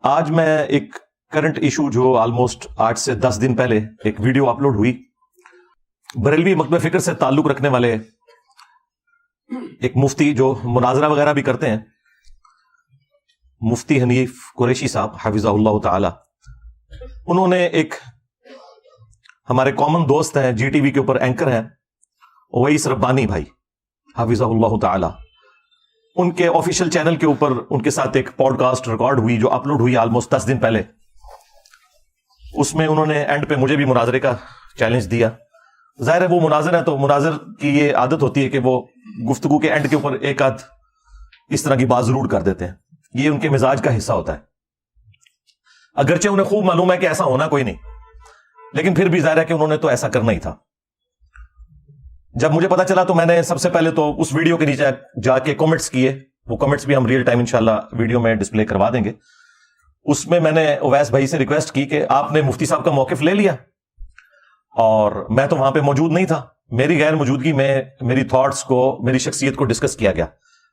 آج میں ایک کرنٹ ایشو جو آلموسٹ 8 سے 10 دن پہلے ایک ویڈیو اپلوڈ ہوئی، بریلوی مکتبہ فکر سے تعلق رکھنے والے ایک مفتی جو مناظرہ وغیرہ بھی کرتے ہیں، مفتی حنیف قریشی صاحب حفظہ اللہ تعالی، انہوں نے ایک ہمارے کامن دوست ہیں، جی ٹی وی کے اوپر اینکر ہیں اویس ربانی بھائی حفظہ اللہ تعالی، ان کے آفیشیل چینل کے اوپر ان کے ساتھ ایک پوڈ کاسٹ ریکارڈ ہوئی جو اپلوڈ ہوئی آلموسٹ 10 دن پہلے۔ اس میں انہوں نے اینڈ پہ مجھے بھی مناظرے کا چیلنج دیا۔ ظاہر ہے وہ مناظر ہے تو مناظر کی یہ عادت ہوتی ہے کہ وہ گفتگو کے اینڈ کے اوپر ایک آدھ اس طرح کی بات ضرور کر دیتے ہیں، یہ ان کے مزاج کا حصہ ہوتا ہے، اگرچہ انہیں خوب معلوم ہے کہ ایسا ہونا کوئی نہیں، لیکن پھر بھی ظاہر ہے کہ انہوں نے تو ایسا کرنا ہی تھا۔ جب مجھے پتا چلا تو میں نے سب سے پہلے تو اس ویڈیو کے نیچے جا کے کمنٹس کیے، وہ کمنٹس بھی ہم ریئل ٹائم انشاءاللہ ویڈیو میں ڈسپلے کروا دیں گے۔ اس میں میں نے اویس بھائی سے ریکویسٹ کی کہ آپ نے مفتی صاحب کا موقف لے لیا، اور میں تو وہاں پہ موجود نہیں تھا، میری غیر موجودگی میں میری تھاٹس کو، میری شخصیت کو ڈسکس کیا گیا۔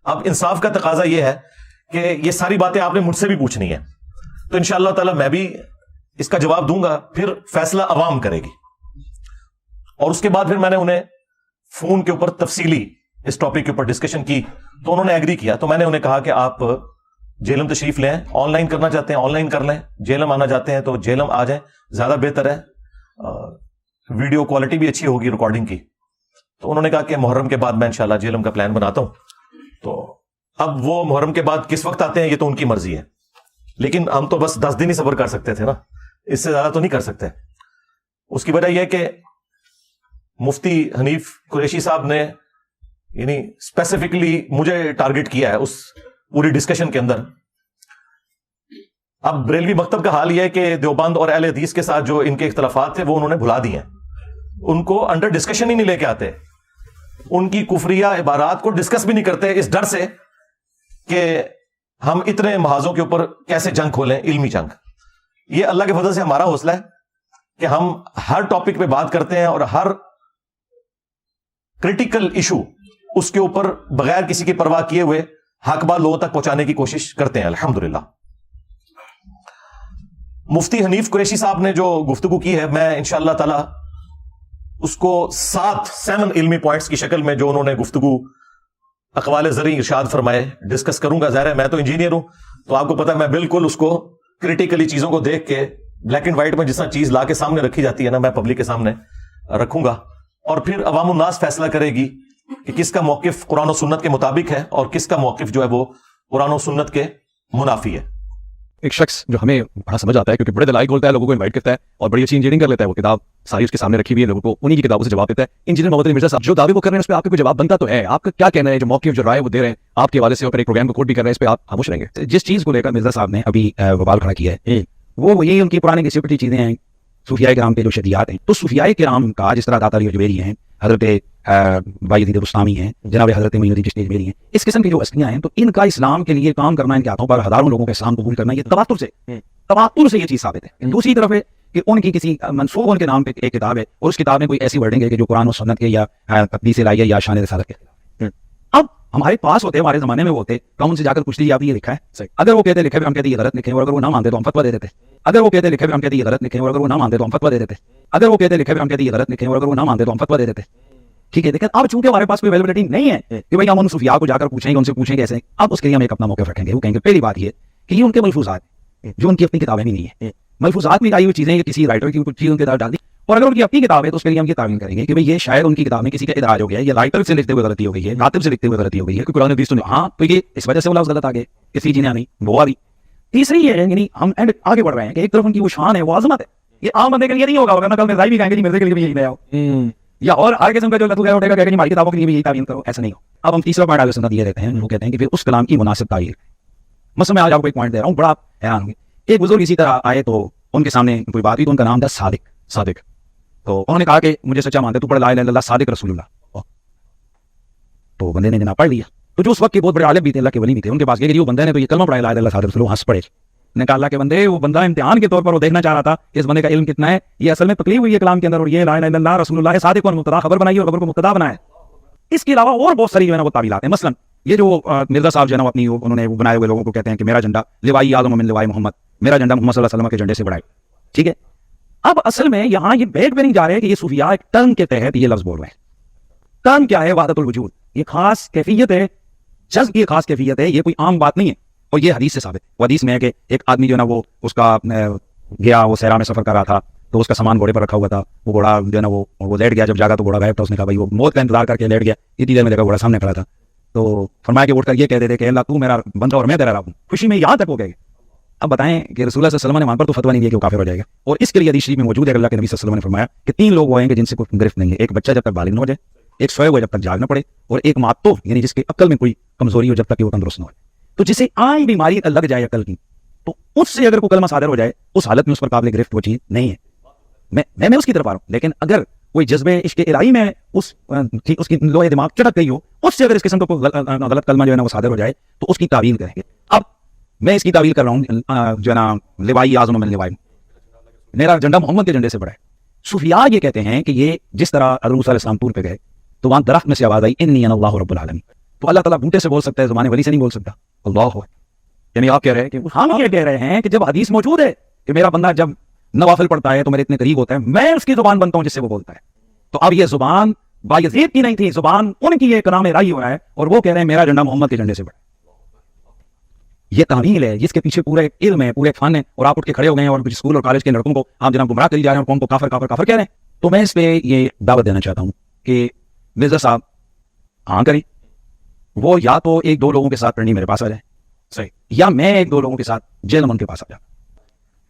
اب انصاف کا تقاضا یہ ہے کہ یہ ساری باتیں آپ نے مجھ سے بھی پوچھنی ہے، تو انشاءاللہ تعالی میں بھی اس کا جواب دوں گا، پھر فیصلہ عوام کرے گی۔ اور اس کے بعد پھر میں نے انہیں فون کے اوپر تفصیلی اس ٹاپک کے اوپر ڈسکشن کی، تو انہوں نے ایگری کیا۔ تو میں نے انہیں کہا کہ آپ جیلم تشریف لیں، آن لائن کرنا چاہتے ہیں آن لائن کر لیں، جیلم آنا چاہتے ہیں تو جیلم آ جائیں، زیادہ بہتر ہے، ویڈیو کوالٹی بھی اچھی ہوگی ریکارڈنگ کی۔ تو انہوں نے کہا کہ محرم کے بعد میں انشاءاللہ جیلم کا پلان بناتا ہوں۔ تو اب وہ محرم کے بعد کس وقت آتے ہیں یہ تو ان کی مرضی ہے، لیکن ہم تو بس 10 دن ہی صبر کر سکتے تھے نا، اس سے زیادہ تو نہیں کر سکتے۔ اس کی وجہ یہ کہ مفتی حنیف قریشی صاحب نے یعنی اسپیسیفکلی مجھے ٹارگٹ کیا ہے اس پوری ڈسکشن کے اندر۔ اب بریلوی مکتب کا حال یہ ہے کہ دیوبند اور اہل حدیث کے ساتھ جو ان کے اختلافات تھے وہ انہوں نے بھلا دیے ہیں، ان کو انڈر ڈسکشن ہی نہیں لے کے آتے، ان کی کفریہ عبارات کو ڈسکس بھی نہیں کرتے، اس ڈر سے کہ ہم اتنے محاذوں کے اوپر کیسے جنگ کھولیں، علمی جنگ۔ یہ اللہ کے فضل سے ہمارا حوصلہ ہے کہ ہم ہر ٹاپک پہ بات کرتے ہیں اور ہر کریٹیکل ایشو اس کے اوپر بغیر کسی کی پرواہ کیے ہوئے حق بات لوگوں تک پہنچانے کی کوشش کرتے ہیں الحمدللہ۔ مفتی حنیف قریشی صاحب نے جو گفتگو کی ہے، میں انشاءاللہ تعالی اس کو 7 علمی پوائنٹس کی شکل میں جو انہوں نے گفتگو اقوال زرعی ارشاد فرمائے ڈسکس کروں گا۔ ظاہر ہے میں تو انجینئر ہوں، تو آپ کو پتا ہے میں بالکل اس کو کریٹیکلی چیزوں کو دیکھ کے بلیک اینڈ وائٹ میں جس طرح چیز لا کے سامنے رکھی جاتی ہے نا، میں پبلک کے سامنے رکھوں گا، اور پھر عوام الناس فیصلہ کرے گی کہ کس کا موقف قرآن و سنت کے مطابق ہے اور کس کا موقف جو ہے وہ قرآن و سنت کے منافی ہے۔ ایک شخص جو ہمیں بڑا سمجھ آتا ہے کیونکہ بڑے دلائل بولتا ہے، لوگوں کو انوائٹ کرتا ہے اور بڑی اچھی انجینئرنگ کر لیتا ہے، وہ کتاب ساری اس کے سامنے رکھی ہوئی ہے، لوگوں کو انہی کی کتابوں سے جواب دیتا ہے۔ انجینئر محمد علی مرزا صاحب جو دعوے وہ کر رہے ہیں اس پہ آپ کا کوئی جواب بنتا تو ہے؟ آپ کا کیا کہنا ہے جو موقف جو رائے وہ دے رہے ہیں آپ کے حوالے سے، اور ایک پروگرام کو کوٹ بھی کر رہے ہیں، اس پہ آپ خاموش رہیں گے؟ جس چیز کو لے کر مرزا صاحب نے ابھی بوال کھڑا کیا ہے وہ یہی ان کی پرانے سیکرٹری چیزیں ہیں، صوفیاء کرام کے جو شدیات ہیں۔ تو صوفیاء کرام کا جس طرح داتا علی اجمیری ہیں، حضرت بایزید بستامی ہیں، جناب حضرت معین الدین چشتی اجمیری ہیں، اس قسم کی جو ہستیاں ہیں، تو ان کا اسلام کے لیے کام کرنا، ان کے ہاتھوں پر ہزاروں لوگوں کا اسلام قبول کرنا، یہ تواتر سے یہ چیز ثابت ہے۔ دوسری طرف ہے کہ ان کی کسی منسوخ ان کے نام پہ ایک کتاب ہے اور اس کتاب میں کوئی ایسی ورڈنگ ہے کہ جو قرآن و سنت کے یا تقدیس الہیہ یا شان رسالت کے خلاف۔ اب ہمارے پاس ہوتے، ہمارے زمانے میں ہوتے، تو ہم ان سے جا کر پوچھتے آپ یہ لکھا ہے؟ اگر وہ کہتے لکھے ہوئے ہم کہتے یہ غلط لکھے، اور اگر وہ نہ مانتے تو ہم فتویٰ دے دیتے۔ اگر وہ کہتے لکھے ہوئے ہم کہتے یہ غلط لکھے، اور اگر وہ نہ مانتے تو ہم فتویٰ دے دیتے۔ اگر وہ کہتے لکھے ہوئے ہم کہتے یہ غلط لکھے، اور اگر وہ نہ مانتے تو ہم فتویٰ دے دیتے۔ ٹھیک ہے، لیکن اب چونکہ ہمارے پاس کوئی اویلیبلٹی نہیں ہے کہ بھائی ہم ان صوفیاء کو جا کر پوچھیں گے، ان سے پوچھیں کیسے، اب اس کے لیے ہم ایک اپنا موقف رکھیں گے۔ وہ کہیں گے پہلی بات یہ کہ یہ ان کے ملفوظات جو ان کی اپنی کتابیں بھی نہیں ہیں، ملفوظات میں آئی ہوئی چیزیں کسی رائٹر کی کچھ چیز ان کے ساتھ ڈال دی، اور اگر ان کی اپنی کتاب ہے تو اس کے لیے ہم یہ تعویل کریں گے کہ بھئی یہ شاید ان کی کتاب میں کسی کا ادراج ہو گیا ہے، یا رائٹر سے لکھتے ہوئے غلطی ہو گئی ہے، کاتب سے لکھتے ہوئے غلطی ہو گئی ہے، کوئی قرآن حدیث تو نہیں، ہاں تو یہ اس وجہ سے وہ لفظ غلط آ گئے، کسی چیزیں نہیں وہ آ رہی۔ تیسری یہ ہے یعنی ہم اینڈ آگے بڑھ رہے ہیں کہ ایک طرف ان کی وہ شان ہے، وہ عظمت ہے، یہ عام بندے کے لیے نہیں ہوگا، ورنہ کل مرزا بھی کہیں گے مرزا کے لیے بھی یہی نیا ہو، یا اور ہر قسم کا جو لطف اٹھے گا کہ ہماری کتابوں کے لیے بھی یہی تعویل کرو، ایسا نہیں ہو۔ اب ہم تیسرا پوائنٹ اہل سنت یہ دیتے ہیں، وہ کہتے ہیں کہ پھر اس کلام کی مناسب تعبیر۔ مثلا میں آج آپ کو ایک پوائنٹ دے رہا ہوں، بڑا حیران ہوں گے، ایک بزرگ اسی طرح آئے تو ان کے سامنے کوئی بات ہوئی، تو ان کا نام تھا صادق، تو انہوں نے کہا کہ مجھے سچا مانتے تو پڑھ لا الہ الا اللہ صادق رسول اللہ، تو بندے نے جناب پڑھ لیا۔ تو جو اس وقت کے بہت بڑے عالم بھی تھے، اللہ کے ولی بھی تھے، ان کے پاس گئے کہ وہ بندے نے تو یہ کلمہ پڑھا لا الہ الا اللہ صادق رسول اللہ، ہنس پڑے۔ نے کہا اللہ کے بندے، وہ بندہ امتحان کے طور پر وہ دیکھنا چاہ رہا تھا اس بندے کا علم کتنا ہے، یہ اصل میں تکلیف ہوئی ہے کلام کے اندر، اور یہ لا الہ الا اللہ رسول اللہ صادق اور مبتدا خبر بنائی اور خبر کو مبتدا بنایا۔ اس کے علاوہ اور بہت ساری جو ہے نا وہ تعویلات ہیں، مثلا یہ جو مرزا صاحب جو ہے نا اپنی انہوں نے وہ بنائے ہوئے لوگوں کو کہتے ہیں کہ میرا جھنڈا لوائی اعظم من لوائی محمد، میرا جھنڈا محمد صلی اللہ علیہ وسلم کے جھنڈے سے بڑا ہے. ٹھیک ہے, اب اصل میں یہاں یہ بیٹ پہ نہیں جا رہے کہ یہ صوفیاء ایک ٹرم کے تحت یہ لفظ بول رہے ہیں. ٹرم کیا ہے؟ وحدت الوجود. یہ خاص کیفیت ہے, جذب کی خاص کیفیت ہے, یہ کوئی عام بات نہیں ہے. اور یہ حدیث سے ثابت ہے. وہ حدیث میں ہے کہ ایک آدمی جو ہے نا وہ اس کا گیا, وہ صحرا میں سفر کر رہا تھا, تو اس کا سامان گھوڑے پر رکھا ہوا تھا. وہ گھوڑا جو ہے نا وہ لیٹ گیا, جب جاگا تو گھوڑا غائب تھا. اس نے کہا بھائی وہ موت کا انتظار کر کے لیٹ گیا, اتنی دیر میں دیکھا گھوڑا سامنے کھڑا تھا. تو فرمایا کہ اٹھ کر یہ کہہ دیتے کہ اللہ تو میرا بندہ اور میں تیرا رب ہوں. خوشی میں یہاں تک ہو گئے. اب بتائیں کہ رسول اللہ صلی اللہ علیہ وسلم نے وہاں پر تو فتویٰ نہیں دیا کہ وہ کافر ہو جائے گا. اور اس کے لیے حدیث شریف میں موجود ہے, اللہ کے نبی صلی اللہ علیہ وسلم نے فرمایا کہ 3 لوگ وہ ہیں کہ جن سے کوئی گرفت نہیں ہے. ایک بچہ جب تک بالغ نہ ہو جائے, ایک سوئے ہوا جب تک جاگ نہ پڑے, اور ایک معتوف یعنی جس کے عقل میں کوئی کمزوری ہو جب تک کہ وہ تندرست نہ ہو. تو جسے عام بیماری لگ جائے عقل کی, تو اس سے اگر کوئی کلمہ صادر ہو جائے, اس حالت میں اس پر قابل گرفت وہ چیز نہیں ہے. میں اس کی طرف آ رہا ہوں. لیکن اگر کوئی جذبے عشق الہی میں اس کی لوہے دماغ چڑک گئی ہو, اس سے اگر اس قسم کا کوئی غلط کلمہ جو ہے نا وہ صادر ہو جائے, تو اس کی تعویل کریں گے. اب میں اس کی تعویل کر رہا ہوں جو ہے نا لوائی اعظم من لوائی, میرا جھنڈا محمد کے جھنڈے سے بڑا ہے. صوفیاء یہ کہتے ہیں کہ یہ جس طرح حضرت موسیٰ علیہ السلام طور پہ گئے تو وہاں درخت میں سے آواز آئی انی انا اللہ رب العالمین. تو اللہ تعالیٰ بوٹے سے بول سکتا ہے, زبان ولی سے نہیں بول سکتا. اللہ یعنی آپ کہہ رہے ہیں کہ ہم یہ کہہ رہے ہیں کہ جب حدیث موجود ہے کہ میرا بندہ جب نوافل پڑھتا ہے تو میرے اتنے قریب ہوتا ہے, میں اس کی زبان بنتا ہوں جس سے وہ بولتا ہے. تو اب یہ زبان بایزید کی نہیں تھی, زبان ان کی ایک نام رائی ہو رہا ہے, اور وہ کہہ رہے ہیں میرا جھنڈا محمد کے جھنڈے سے بڑا. یہ تعمیل ہے جس کے پیچھے پورا ایک علم ہے, پورے ایک فن ہے, اور آپ اٹھ کے کھڑے ہو گئے ہیں اور کچھ اسکول اور کالج کے لڑکوں کو آپ جناب گمراہ کری جا رہے ہیں اور قوم کو کافر کافر کافر کہہ رہے ہیں. تو میں اس پہ یہ دعوت دینا چاہتا ہوں کہ مرزا صاحب ہاں کریں, وہ یا تو 1-2 لوگوں کے ساتھ پڑھنی میرے پاس آ جائے صحیح, یا میں 1-2 لوگوں کے ساتھ جیل من کے پاس آ جاؤں.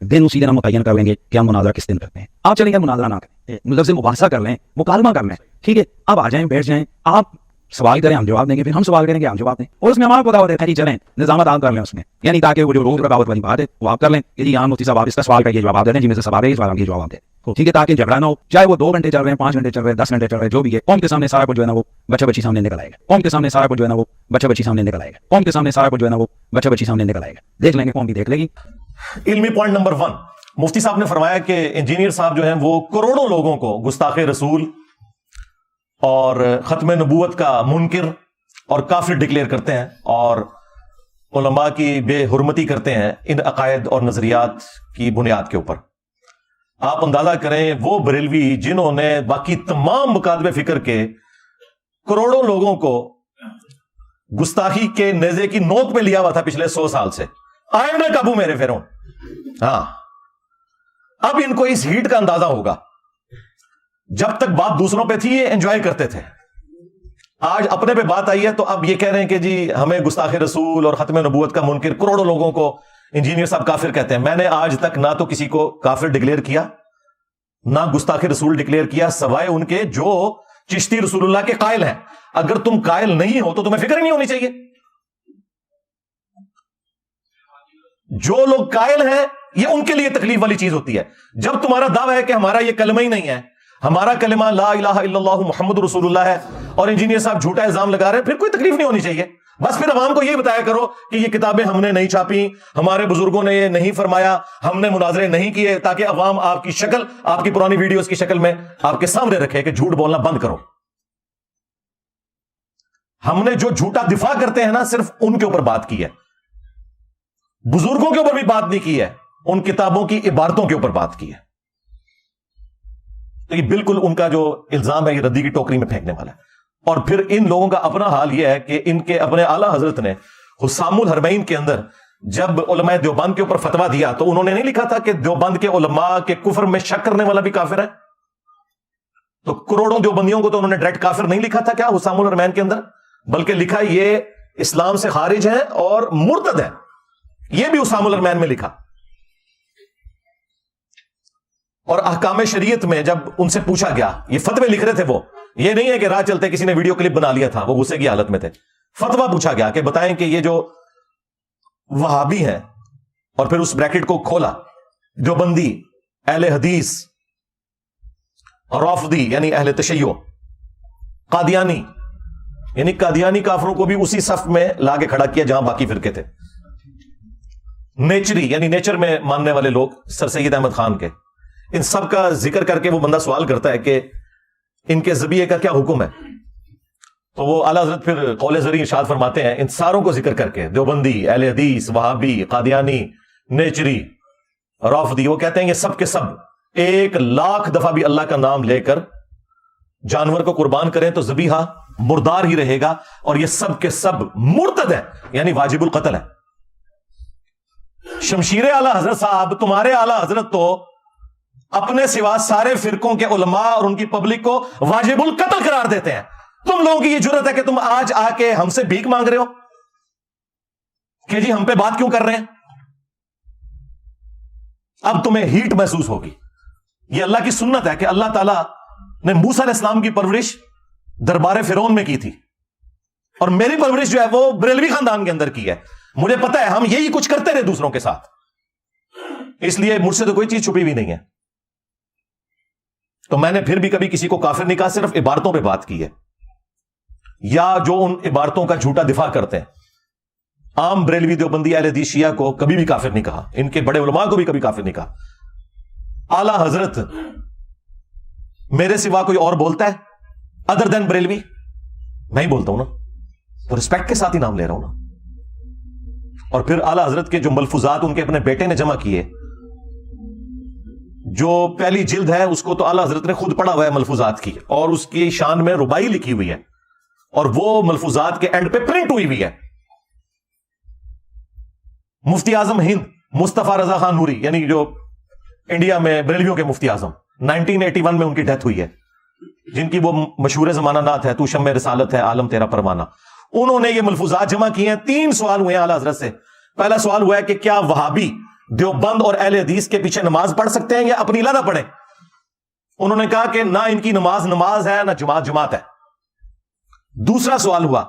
دن اسی دن ہم متعین کر لیں گے کہ ہم مناظرہ کس دن کرتے ہیں. آپ چلیں گے مناظرہ نہ کریں, لفظ مباحثہ کر لیں, مکالمہ کر لیں. ٹھیک ہے, اب آ جائیں, بیٹھ جائیں, آپ سوال کریں, ہم جواب دیں گے, پھر ہم سوال کریں گے, ہم جواب دیں, اور اس میں ہمارا پتا ہوتا ہے چلیں نظامت عام کر لیں اس میں, یعنی تاکہ وہ جو روز رکاوٹ والی بات ہے وہ آپ کر لیں کہ جی ہاں مفتی صاحب آپ اس کا سوال کریے, جواب آپ دے دیں, جی میرے سوال ہے اس سوال کے جواب دیں. ٹھیک ہے, تاکہ جھگڑا نہ ہو, چاہے وہ 2 گھنٹے چل رہے ہیں, 5 گھنٹے چل رہے ہیں, 10 گھنٹے چل رہے ہیں, جو بھی ہے. قوم کے سامنے سارا کچھ جو ہے نا وہ بچہ بچی سامنے نکل آئے گا. قوم کے سامنے سارا کچھ جو ہے نا وہ بچہ بچی سامنے نکل آئے گا. قوم کے سامنے سارا کچھ جو ہے نا وہ بچہ بچی سامنے نکل آئے گا. دیکھ لیں گے, قوم بھی دیکھ لے گی. علمی پوائنٹ نمبر 1, مفتی صاحب نے فرمایا کہ انجینئر صاحب جو ہیں وہ کروڑوں لوگوں کو گستاخ رسول اور ختم نبوت کا منکر اور کافر ڈکلیئر کرتے ہیں, اور علماء کی بے حرمتی کرتے ہیں ان عقائد اور نظریات کی بنیاد کے اوپر. آپ اندازہ کریں وہ بریلوی جنہوں نے باقی تمام مکاتب فکر کے کروڑوں لوگوں کو گستاخی کے نیزے کی نوک پہ لیا ہوا تھا پچھلے 100 سال سے, آئے نہ قابو میرے فرعون. ہاں, اب ان کو اس ہیٹ کا اندازہ ہوگا. جب تک بات دوسروں پہ تھی یہ انجوائے کرتے تھے, آج اپنے پہ بات آئی ہے تو اب یہ کہہ رہے ہیں کہ جی ہمیں گستاخ رسول اور ختم نبوت کا منکر کروڑوں لوگوں کو انجینئر صاحب کافر کہتے ہیں. میں نے آج تک نہ تو کسی کو کافر ڈکلیئر کیا, نہ گستاخ رسول ڈکلیئر کیا, سوائے ان کے جو چشتی رسول اللہ کے قائل ہیں. اگر تم قائل نہیں ہو تو تمہیں فکر ہی نہیں ہونی چاہیے. جو لوگ قائل ہیں یہ ان کے لیے تکلیف والی چیز ہوتی ہے. جب تمہارا دعویٰ ہے کہ ہمارا یہ کلمہ ہی نہیں ہے, ہمارا کلمہ لا الہ الا اللہ محمد رسول اللہ ہے, اور انجینئر صاحب جھوٹا الزام لگا رہے ہیں, پھر کوئی تکلیف نہیں ہونی چاہیے. بس پھر عوام کو یہ بتایا کرو کہ یہ کتابیں ہم نے نہیں چھاپی, ہمارے بزرگوں نے یہ نہیں فرمایا, ہم نے مناظرے نہیں کیے, تاکہ عوام آپ کی شکل, آپ کی پرانی ویڈیوز کی شکل میں آپ کے سامنے رکھے کہ جھوٹ بولنا بند کرو. ہم نے جو جھوٹا دفاع کرتے ہیں نا صرف ان کے اوپر بات کی ہے, بزرگوں کے اوپر بھی بات نہیں کی ہے, ان کتابوں کی عبارتوں کے اوپر بات کی ہے. تو یہ بالکل ان کا جو الزام ہے یہ ردی کی ٹوکری میں پھینکنے والا ہے. اور پھر ان لوگوں کا اپنا حال یہ ہے کہ ان کے اپنے اعلیٰ حضرت نے حسام الحرمین کے اندر جب علماء دیوبند کے اوپر فتویٰ دیا تو انہوں نے نہیں لکھا تھا کہ دیوبند کے علماء کے کفر میں شک کرنے والا بھی کافر ہے. تو کروڑوں دیوبندیوں کو تو انہوں نے ڈائریکٹ کافر نہیں لکھا تھا کیا حسام الحرمین کے اندر, بلکہ لکھا یہ اسلام سے خارج ہیں اور مرتد ہیں. یہ بھی حسام الحرمین میں لکھا. اور احکام شریعت میں جب ان سے پوچھا گیا, یہ فتوے لکھ رہے تھے وہ, یہ نہیں ہے کہ راہ چلتے کسی نے ویڈیو کلپ بنا لیا تھا, وہ غصے کی حالت میں تھے. فتویٰ پوچھا گیا کہ بتائیں کہ یہ جو وہابی ہیں, اور پھر اس بریکٹ کو کھولا, دیوبندی, اہل حدیث, رافضی یعنی اہل تشیع, قادیانی یعنی قادیانی کافروں کو بھی اسی صف میں لا کے کھڑا کیا جہاں باقی فرقے تھے, نیچری یعنی نیچر میں ماننے والے لوگ سر سید احمد خان کے, ان سب کا ذکر کر کے وہ بندہ سوال کرتا ہے کہ ان کے ذبیحے کا کیا حکم ہے. تو وہ اعلیٰ حضرت پھر قول زری ارشاد فرماتے ہیں ان ساروں کو ذکر کر کے, دیوبندی, اہل حدیث, وہابی, قادیانی, نیچری, رافضی وہ کہتے ہیں یہ سب کے سب 1,00,000 دفعہ بھی اللہ کا نام لے کر جانور کو قربان کریں تو ذبیحہ مردار ہی رہے گا، اور یہ سب کے سب مرتد ہے، یعنی واجب القتل ہے۔ شمشیر اعلی حضرت صاحب، تمہارے اعلی حضرت تو اپنے سوا سارے فرقوں کے علماء اور ان کی پبلک کو واجب القتل قرار دیتے ہیں۔ تم لوگوں کی یہ جرت ہے کہ تم آج آ کے ہم سے بھیک مانگ رہے ہو کہ جی ہم پہ بات کیوں کر رہے ہیں؟ اب تمہیں ہیٹ محسوس ہوگی۔ یہ اللہ کی سنت ہے کہ اللہ تعالیٰ نے موسیٰ علیہ السلام کی پرورش دربار فرعون میں کی تھی، اور میری پرورش جو ہے وہ بریلوی خاندان کے اندر کی ہے۔ مجھے پتا ہے ہم یہی کچھ کرتے رہے دوسروں کے ساتھ، اس لیے مجھ سے تو کوئی چیز چھپی ہوئی نہیں ہے۔ تو میں نے پھر بھی کبھی کسی کو کافر نہیں کہا، صرف عبارتوں پہ بات کی ہے، یا جو ان عبارتوں کا جھوٹا دفاع کرتے ہیں۔ عام بریلوی دیوبندی اہل حدیث شیعہ کو کبھی بھی کافر نہیں کہا، ان کے بڑے علماء کو بھی کبھی کافر نہیں کہا۔ اعلی حضرت میرے سوا کوئی اور بولتا ہے ادر دین بریلوی؟ میں ہی بولتا ہوں نا، تو رسپیکٹ کے ساتھ ہی نام لے رہا ہوں نا۔ اور پھر اعلی حضرت کے جو ملفوظات ان کے اپنے بیٹے نے جمع کیے، جو پہلی جلد ہے اس کو تو اعلی حضرت نے خود پڑھا ہوا ہے ملفوظات کی، اور اس کی شان میں ربائی لکھی ہوئی ہے، اور وہ ملفوظات کے اینڈ پہ پرنٹ ہوئی ہوئی ہے۔ مفتی اعظم ہند مصطفیٰ رضا خان نوری، یعنی جو انڈیا میں بریلویوں کے مفتی اعظم، 1981 میں ان کی ڈیتھ ہوئی ہے، جن کی وہ مشہور زمانہ نعت ہے تو شمع رسالت ہے عالم تیرا پروانہ، انہوں نے یہ ملفوظات جمع کیے ہیں۔ 3 سوال ہوئے ہیں اعلی حضرت سے۔ پہلا سوال ہوا ہے کہ کیا وہابی دیوبند اور اہل حدیث کے پیچھے نماز پڑھ سکتے ہیں یا اپنی لا نہ پڑھیں؟ انہوں نے کہا کہ نہ ان کی نماز نماز ہے، نہ جماعت جماعت ہے۔ دوسرا سوال ہوا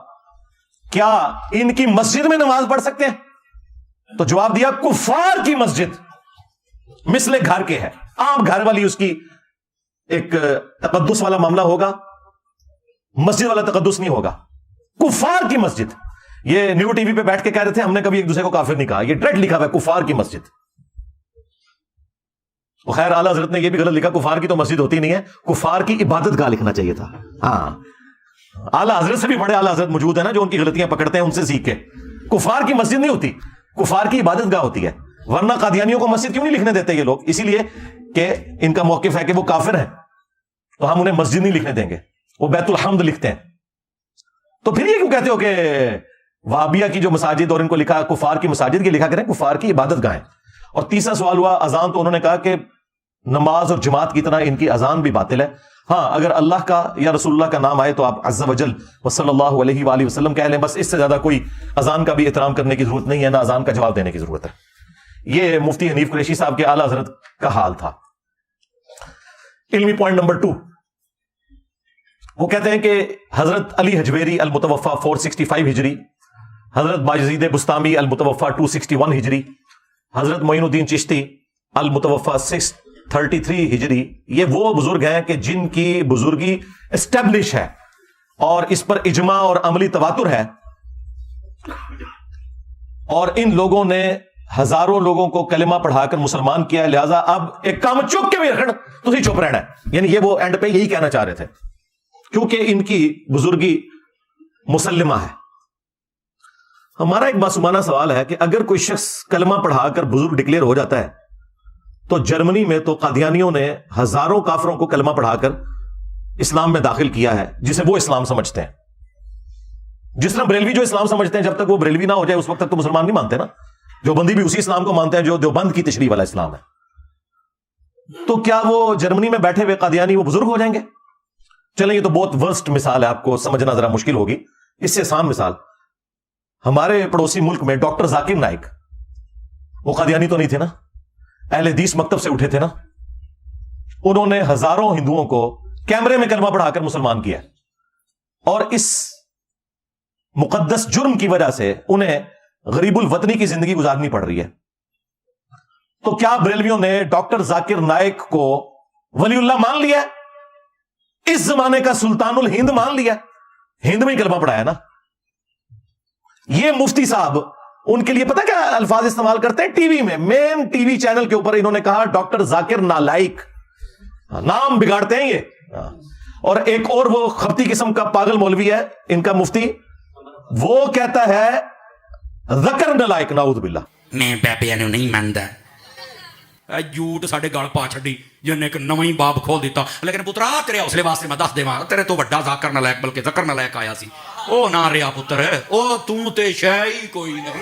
کیا ان کی مسجد میں نماز پڑھ سکتے ہیں؟ تو جواب دیا کفار کی مسجد مثل گھر کے ہے، عام گھر والی اس کی ایک تقدس والا معاملہ ہوگا، مسجد والا تقدس نہیں ہوگا، کفار کی مسجد۔ یہ نیو ٹی وی پہ بیٹھ کے کہہ رہے تھے ہم نے کبھی ایک دوسرے کو کافر نہیں کہا، یہ ڈائریکٹ لکھا ہوا ہے کفار کی مسجد۔ خیر اعلی حضرت نے یہ بھی غلط لکھا، کفار کی تو مسجد ہوتی نہیں ہے، کفار کی عبادت گاہ لکھنا چاہیے تھا۔ ہاں، اعلی حضرت سے بھی بڑے اعلی حضرت موجود ہیں نا جو ان کی غلطیاں پکڑتے ہیں، ان سے سیکھ کے۔ کفار کی مسجد نہیں ہوتی، کفار کی عبادت گاہ ہوتی ہے، ورنہ قادیانیوں کو مسجد کیوں نہیں لکھنے دیتے یہ لوگ؟ اسی لیے کہ ان کا موقف ہے کہ وہ کافر ہیں، تو ہم انہیں مسجد نہیں لکھنے دیں گے، وہ بیت الحمد لکھتے ہیں۔ تو پھر یہ کیوں کہتے ہو کہ وہابیہ کی جو مساجد اور ان کو لکھا کفار کی مساجد کی، لکھا کریں کفار کی عبادت گاہیں۔ اور تیسرا سوال ہوا اذان، تو انہوں نے کہا کہ نماز اور جماعت کی طرح ان کی اذان بھی باطل ہے۔ ہاں، اگر اللہ کا یا رسول اللہ کا نام آئے تو آپ عز وجل وصلی اللہ علیہ وآلہ وسلم کہہ لیں، بس اس سے زیادہ کوئی اذان کا بھی احترام کرنے کی ضرورت نہیں ہے، نہ اذان کا جواب دینے کی ضرورت ہے۔ یہ مفتی حنیف قریشی صاحب کے اعلی حضرت کا حال تھا۔ علمی پوائنٹ نمبر 2، وہ کہتے ہیں کہ حضرت علی حجویری المتوفا 465 ہجری، حضرت باجزید بستامی المتوفا 261 ہجری، حضرت معین الدین چشتی المتوفا 633 ہجری، یہ وہ بزرگ ہیں کہ جن کی بزرگی اسٹیبلش ہے اور اس پر اجماع اور عملی تواتر ہے، اور ان لوگوں نے ہزاروں لوگوں کو کلمہ پڑھا کر مسلمان کیا ہے۔ لہذا اب ایک کام چک کے بھی رکھنا، تسی چپ رہنا ہے، یعنی یہ وہ اینڈ پہ یہی کہنا چاہ رہے تھے، کیونکہ ان کی بزرگی مسلمہ ہے۔ ہمارا ایک معصومانہ سوال ہے کہ اگر کوئی شخص کلمہ پڑھا کر بزرگ ڈکلیئر ہو جاتا ہے، تو جرمنی میں تو قادیانیوں نے ہزاروں کافروں کو کلمہ پڑھا کر اسلام میں داخل کیا ہے، جسے وہ اسلام سمجھتے ہیں۔ جس طرح بریلوی جو اسلام سمجھتے ہیں، جب تک وہ بریلوی نہ ہو جائے اس وقت تک تو مسلمان نہیں مانتے نا۔ دیوبندی بھی اسی اسلام کو مانتے ہیں جو دیوبند کی تشریح والا اسلام ہے۔ تو کیا وہ جرمنی میں بیٹھے ہوئے قادیانی وہ بزرگ ہو جائیں گے؟ چلیں، یہ تو بہت ورسٹ مثال ہے، آپ کو سمجھنا ذرا مشکل ہوگی۔ اس سے آسان مثال، ہمارے پڑوسی ملک میں ڈاکٹر ذاکر نائک، وہ قادیانی تو نہیں تھے نا، اہل حدیث مکتب سے اٹھے تھے نا۔ انہوں نے ہزاروں ہندوؤں کو کیمرے میں کلمہ پڑھا کر مسلمان کیا، اور اس مقدس جرم کی وجہ سے انہیں غریب الوطنی کی زندگی گزارنی پڑ رہی ہے۔ تو کیا بریلویوں نے ڈاکٹر ذاکر نائک کو ولی اللہ مان لیا؟ اس زمانے کا سلطان الہند مان لیا؟ ہند میں ہی کلمہ پڑھایا نا۔ یہ مفتی صاحب ان کے لیے پتہ کیا الفاظ استعمال کرتے ہیں؟ ٹی وی میں، مین ٹی وی چینل کے اوپر انہوں نے کہا ڈاکٹر ذاکر نالائک، نام بگاڑتے ہیں یہ۔ اور ایک اور وہ خبتی قسم کا پاگل مولوی ہے ان کا مفتی، وہ کہتا ہے ذکر نالائک، نعوذ باللہ۔ میں بابیانو نہیں مانتا، ਇਹ ਝੂਠ ਸਾਡੇ ਗਲ ਪਾ ਛੱਡੀ ਜਿਹਨੇ ਇੱਕ ਨਵਾਂ ਹੀ ਬਾਬ ਖੋਲ ਦਿੱਤਾ। ਲੇਕਿਨ ਪੁੱਤਰਾ ਤੇਰੇ ਹੌਸਲੇ ਵਾਸਤੇ ਮੈਂ ਦੱਸ ਦੇਵਾਂ, ਤੇਰੇ ਤੋਂ ਵੱਡਾ ਜ਼ਾਕਰ ਨਾਲਾਇਕ ਬਲਕਿ ਜ਼ਕਰ ਨਾਲਾਇਕ ਆਇਆ ਸੀ, ਉਹ ਨਾ ਰਿਹਾ ਪੁੱਤਰ, ਉਹ ਤੂੰ ਤੇ ਸ਼ੈ ਹੀ ਕੋਈ ਨਹੀਂ,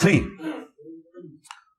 3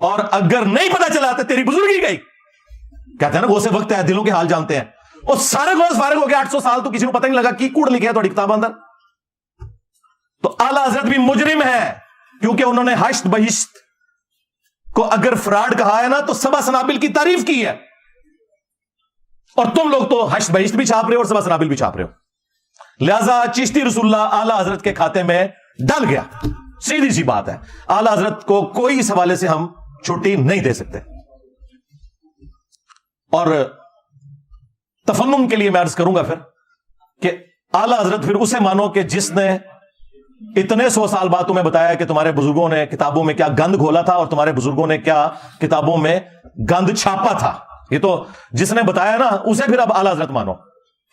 اور اگر نہیں پتا چلا تو تیری بزرگی گئی. کہتے ہیں نا غوث وقت ہے, دلوں کے حال جانتے ہیں. اور سارے غوث فارغ ہو گئے 800 سال, تو کسی کو پتہ نہیں لگا کی کوڑ لکھے ہے تھوڑی کتاب اندر. تو اعلی حضرت بھی مجرم ہے, کیونکہ انہوں نے حشت بہشت کو اگر فراڈ کہا ہے نا تو سبا سنابل کی تعریف کی ہے, اور تم لوگ تو حشت بہشت بھی چھاپ رہے ہو اور سبا سنابل بھی چھاپ رہے ہو. لہذا چشتی رسول اللہ اعلی حضرت کے کھاتے میں ڈل گیا. سیدھی سی بات ہے, اعلی حضرت کو کوئی اس حوالے سے ہم چھٹی نہیں دے سکتے. اور تفنن کے لیے میں عرض کروں گا پھر کہ اعلی حضرت پھر اسے مانو کہ جس نے اتنے 100 سال بعد تمہیں بتایا کہ تمہارے بزرگوں نے کتابوں میں کیا گند گھولا تھا اور تمہارے بزرگوں نے کیا کتابوں میں گند چھاپا تھا. یہ تو جس نے بتایا نا اسے پھر اب اعلی حضرت مانو,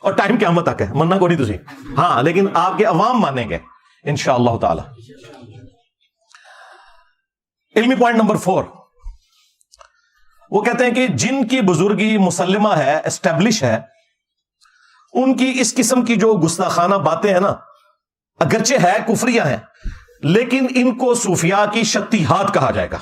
اور ٹائم قیامت تک ہے, مننا کو نہیں تسی. ہاں لیکن آپ کے عوام مانیں گے انشاءاللہ تعالی. علمی پوائنٹ نمبر 4, وہ کہتے ہیں کہ جن کی بزرگی مسلمہ ہے, اسٹیبلش ہے, ان کی اس قسم کی جو گستاخانہ باتیں ہیں نا, اگرچہ ہے کفریہ ہیں, لیکن ان کو صوفیاء کی شطیحات کہا جائے گا.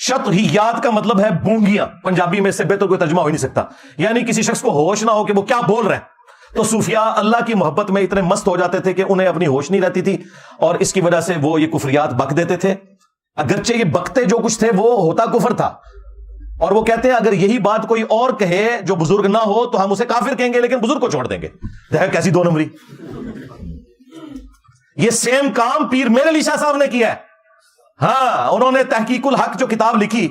شطحیات کا مطلب ہے بونگیاں, پنجابی میں سے بہتر کوئی ترجمہ ہو ہی نہیں سکتا, یعنی کسی شخص کو ہوش نہ ہو کہ وہ کیا بول رہے ہیں. تو صوفیاء اللہ کی محبت میں اتنے مست ہو جاتے تھے کہ انہیں اپنی ہوش نہیں رہتی تھی, اور اس کی وجہ سے وہ یہ کفریات بک دیتے تھے. اگرچہ یہ بکتے جو کچھ تھے وہ ہوتا کفر تھا, اور وہ کہتے ہیں اگر یہی بات کوئی اور کہے جو بزرگ نہ ہو تو ہم اسے کافر کہیں گے, لیکن بزرگ کو چھوڑ دیں گے. دیکھیں کیسی دو نمبری. یہ سیم کام پیر میرے علی شاہ صاحب نے کیا ہے. ہاں, انہوں نے تحقیق الحق جو کتاب لکھی,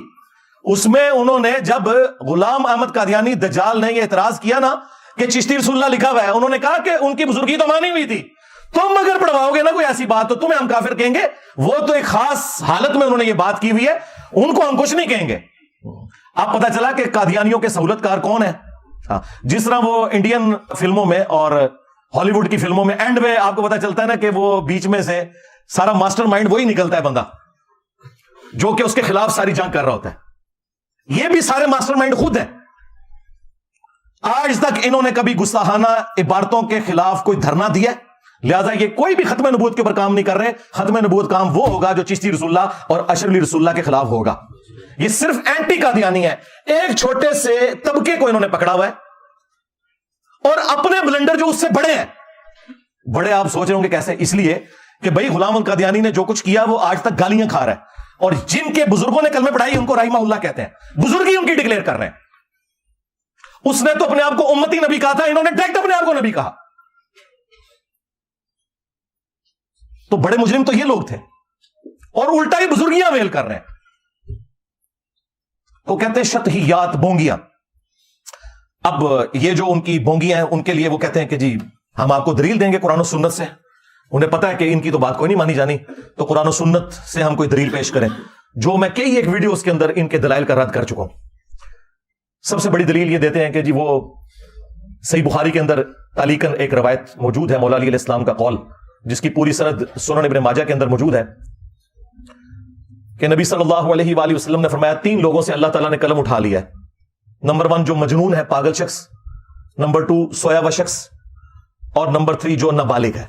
اس میں انہوں نے جب غلام احمد قادیانی دجال نے یہ اعتراض کیا نا کہ چشتی رسول اللہ لکھا ہوا ہے, انہوں نے کہا کہ ان کی بزرگی تو مانی ہوئی تھی, تم اگر پڑھواؤ گے نا کوئی ایسی بات تو تمہیں ہم کافر کہیں گے. وہ تو ایک خاص حالت میں انہوں نے یہ بات کی ہوئی ہے, ان کو ہم کچھ نہیں کہیں گے. اب پتا چلا کہ قادیانیوں کے سہولت کار کون ہے. جس طرح وہ انڈین فلموں میں اور ہالی ووڈ کی فلموں میں اینڈ میں آپ کو پتا چلتا ہے نا کہ وہ بیچ میں سے سارا ماسٹر مائنڈ وہی نکلتا ہے بندہ جو کہ اس کے خلاف ساری جنگ کر رہا ہوتا ہے. یہ بھی سارے ماسٹر مائنڈ خود ہیں. آج تک انہوں نے کبھی گستاخانہ عبارتوں کے خلاف کوئی دھرنا دیا, لہذا یہ کوئی بھی ختم نبوت کے اوپر کام نہیں کر رہے. ختم نبوت کام وہ ہوگا جو چشتی رسول اللہ اور اشرف علی رسول اللہ کے خلاف ہوگا. یہ صرف اینٹی قادیانی ہے. ایک چھوٹے سے طبقے کو انہوں نے پکڑا ہوا ہے, اور اپنے بلنڈر جو اس سے بڑے ہیں. بڑے آپ سوچ رہے ہوں گے کیسے, اس لیے کہ بھائی غلام القادیانی نے جو کچھ کیا وہ آج تک گالیاں کھا رہا ہے, اور جن کے بزرگوں نے کلمے پڑھائی ان کو رحمہ اللہ کہتے ہیں, بزرگی ان کی ڈکلیئر کر رہے ہیں. اس نے تو اپنے آپ کو امتی نبی کہا تھا, انہوں نے ڈائریکٹ اپنے آپ کو نبی کہا. تو بڑے مجرم تو یہ لوگ تھے, اور الٹا ہی بزرگیاں ویل کر رہے ہیں. تو کہتے ہیں شطحیات, بونگیاں. اب یہ جو ان کی بونگیاں ہیں ان کے لیے وہ کہتے ہیں کہ جی ہم آپ کو دلیل دیں گے قرآن و سنت سے. انہیں پتا ہے کہ ان کی تو بات کوئی نہیں مانی جانی, تو قرآن و سنت سے ہم کوئی دلیل پیش کریں, جو میں کئی ایک ویڈیوز کے اندر ان کے دلائل کا رد کر چکا ہوں. سب سے بڑی دلیل یہ دیتے ہیں کہ جی وہ صحیح بخاری کے اندر تعلیقاً ایک روایت موجود ہے مولا علی علیہ السلام کا قول, جس کی پوری سند سنن ابن ماجہ کے اندر موجود ہے, کہ نبی صلی اللہ علیہ وآلہ وسلم نے فرمایا 3 لوگوں سے اللہ تعالیٰ نے قلم اٹھا لیا ہے. نمبر 1 جو مجنون ہے, پاگل شخص. نمبر 2 سویا ہوا شخص. اور نمبر 3 جو نابالغ ہے.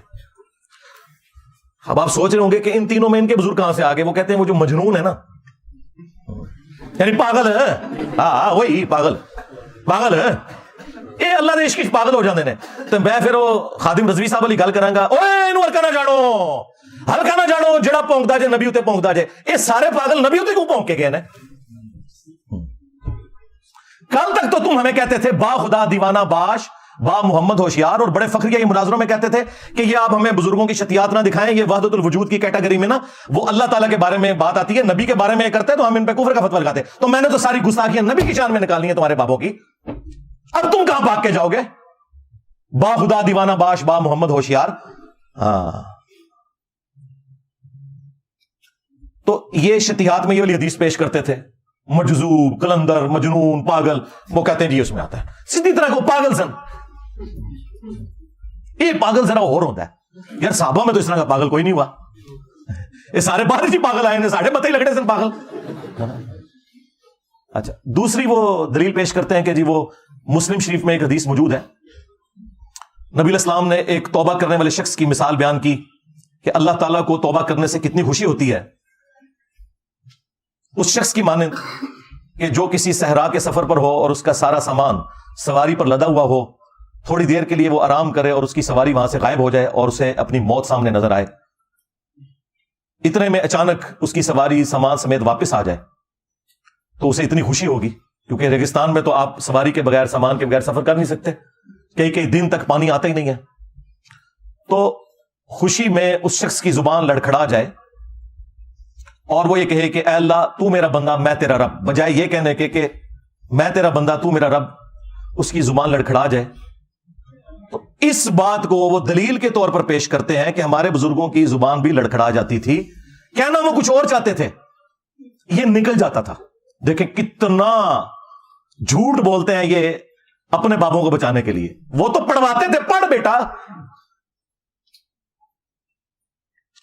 اب آپ سوچ رہے ہوں گے کہ ان تینوں میں ان کے بزرگ کہاں سے آگے. وہ کہتے ہیں وہ جو مجنون ہے نا, یعنی پاگل ہے. ہاں وہی پاگل ہے. اے اللہ نے عشق پاگل ہو جاندے نے. تو میں پھر وہ خادم رضوی صاحب علی گل کراں گا, اوے اینو ہلکا نہ جاڑو جڑا پونکدا جے نبی اتے پونکدا جے. اے سارے پاگل نبی اتے کیوں پونک کے گئے نے؟ کل تک تو تم ہمیں کہتے تھے با خدا دیوانہ باش, با محمد ہوشیار, اور بڑے فخریہ مناظروں میں کہتے تھے کہ یہ آپ ہمیں بزرگوں کی شتیات نہ دکھائیں, یہ وحدت الوجود کی کیٹیگری میں نا وہ اللہ تعالیٰ کے بارے میں بات آتی ہے, نبی کے بارے میں کرتے ہیں تو ہم ان پہ کفر کا فتویٰ لگاتے. تو میں نے تو ساری گستاخیاں نبی کی شان میں نکالنی ہے تمہارے بابوں کی. اب تم کہاں بھاگ کے جاؤ گے؟ با خدا دیوانہ باش, با محمد ہوشیار. ہاں تو یہ شتیات میں یہ والی حدیث پیش کرتے تھے, مجذوب, کلندر, مجنون, پاگل. وہ کہتے ہیں جی اس میں آتا ہے سیدھی طرح کو پاگل زن. یہ پاگل ذرا اور ہوتا ہے یار, صحابہ میں تو اس طرح کا پاگل کوئی نہیں ہوا. یہ سارے باہر جی پاگل آئے ہیں, ساڑھے متے ہی لگڑے سن پاگل. اچھا, دوسری وہ دلیل پیش کرتے ہیں کہ جی وہ مسلم شریف میں ایک حدیث موجود ہے, نبی علیہ السلام نے ایک توبہ کرنے والے شخص کی مثال بیان کی کہ اللہ تعالیٰ کو توبہ کرنے سے کتنی خوشی ہوتی ہے. اس شخص کی مانند کہ جو کسی صحرا کے سفر پر ہو اور اس کا سارا سامان سواری پر لدا ہوا ہو، تھوڑی دیر کے لیے وہ آرام کرے اور اس کی سواری وہاں سے غائب ہو جائے اور اسے اپنی موت سامنے نظر آئے، اتنے میں اچانک اس کی سواری سامان سمیت واپس آ جائے تو اسے اتنی خوشی ہوگی، کیونکہ ریگستان میں تو آپ سواری کے بغیر، سامان کے بغیر سفر کر نہیں سکتے، کئی دن تک پانی آتا ہی نہیں ہے، تو خوشی میں اس شخص کی زبان لڑکھڑا جائے اور وہ یہ کہے کہ اے اللہ تو میرا بندہ میں تیرا رب، بجائے یہ کہنے کے کہ میں تیرا بندہ تو میرا رب، اس کی زبان لڑکھڑا جائے، تو اس بات کو وہ دلیل کے طور پر پیش کرتے ہیں کہ ہمارے بزرگوں کی زبان بھی لڑکھڑا جاتی تھی، کہنا وہ کچھ اور چاہتے تھے، یہ نکل جاتا تھا۔ دیکھیں کتنا جھوٹ بولتے ہیں یہ اپنے بابوں کو بچانے کے لیے، وہ تو پڑھواتے تھے، پڑھ بیٹا،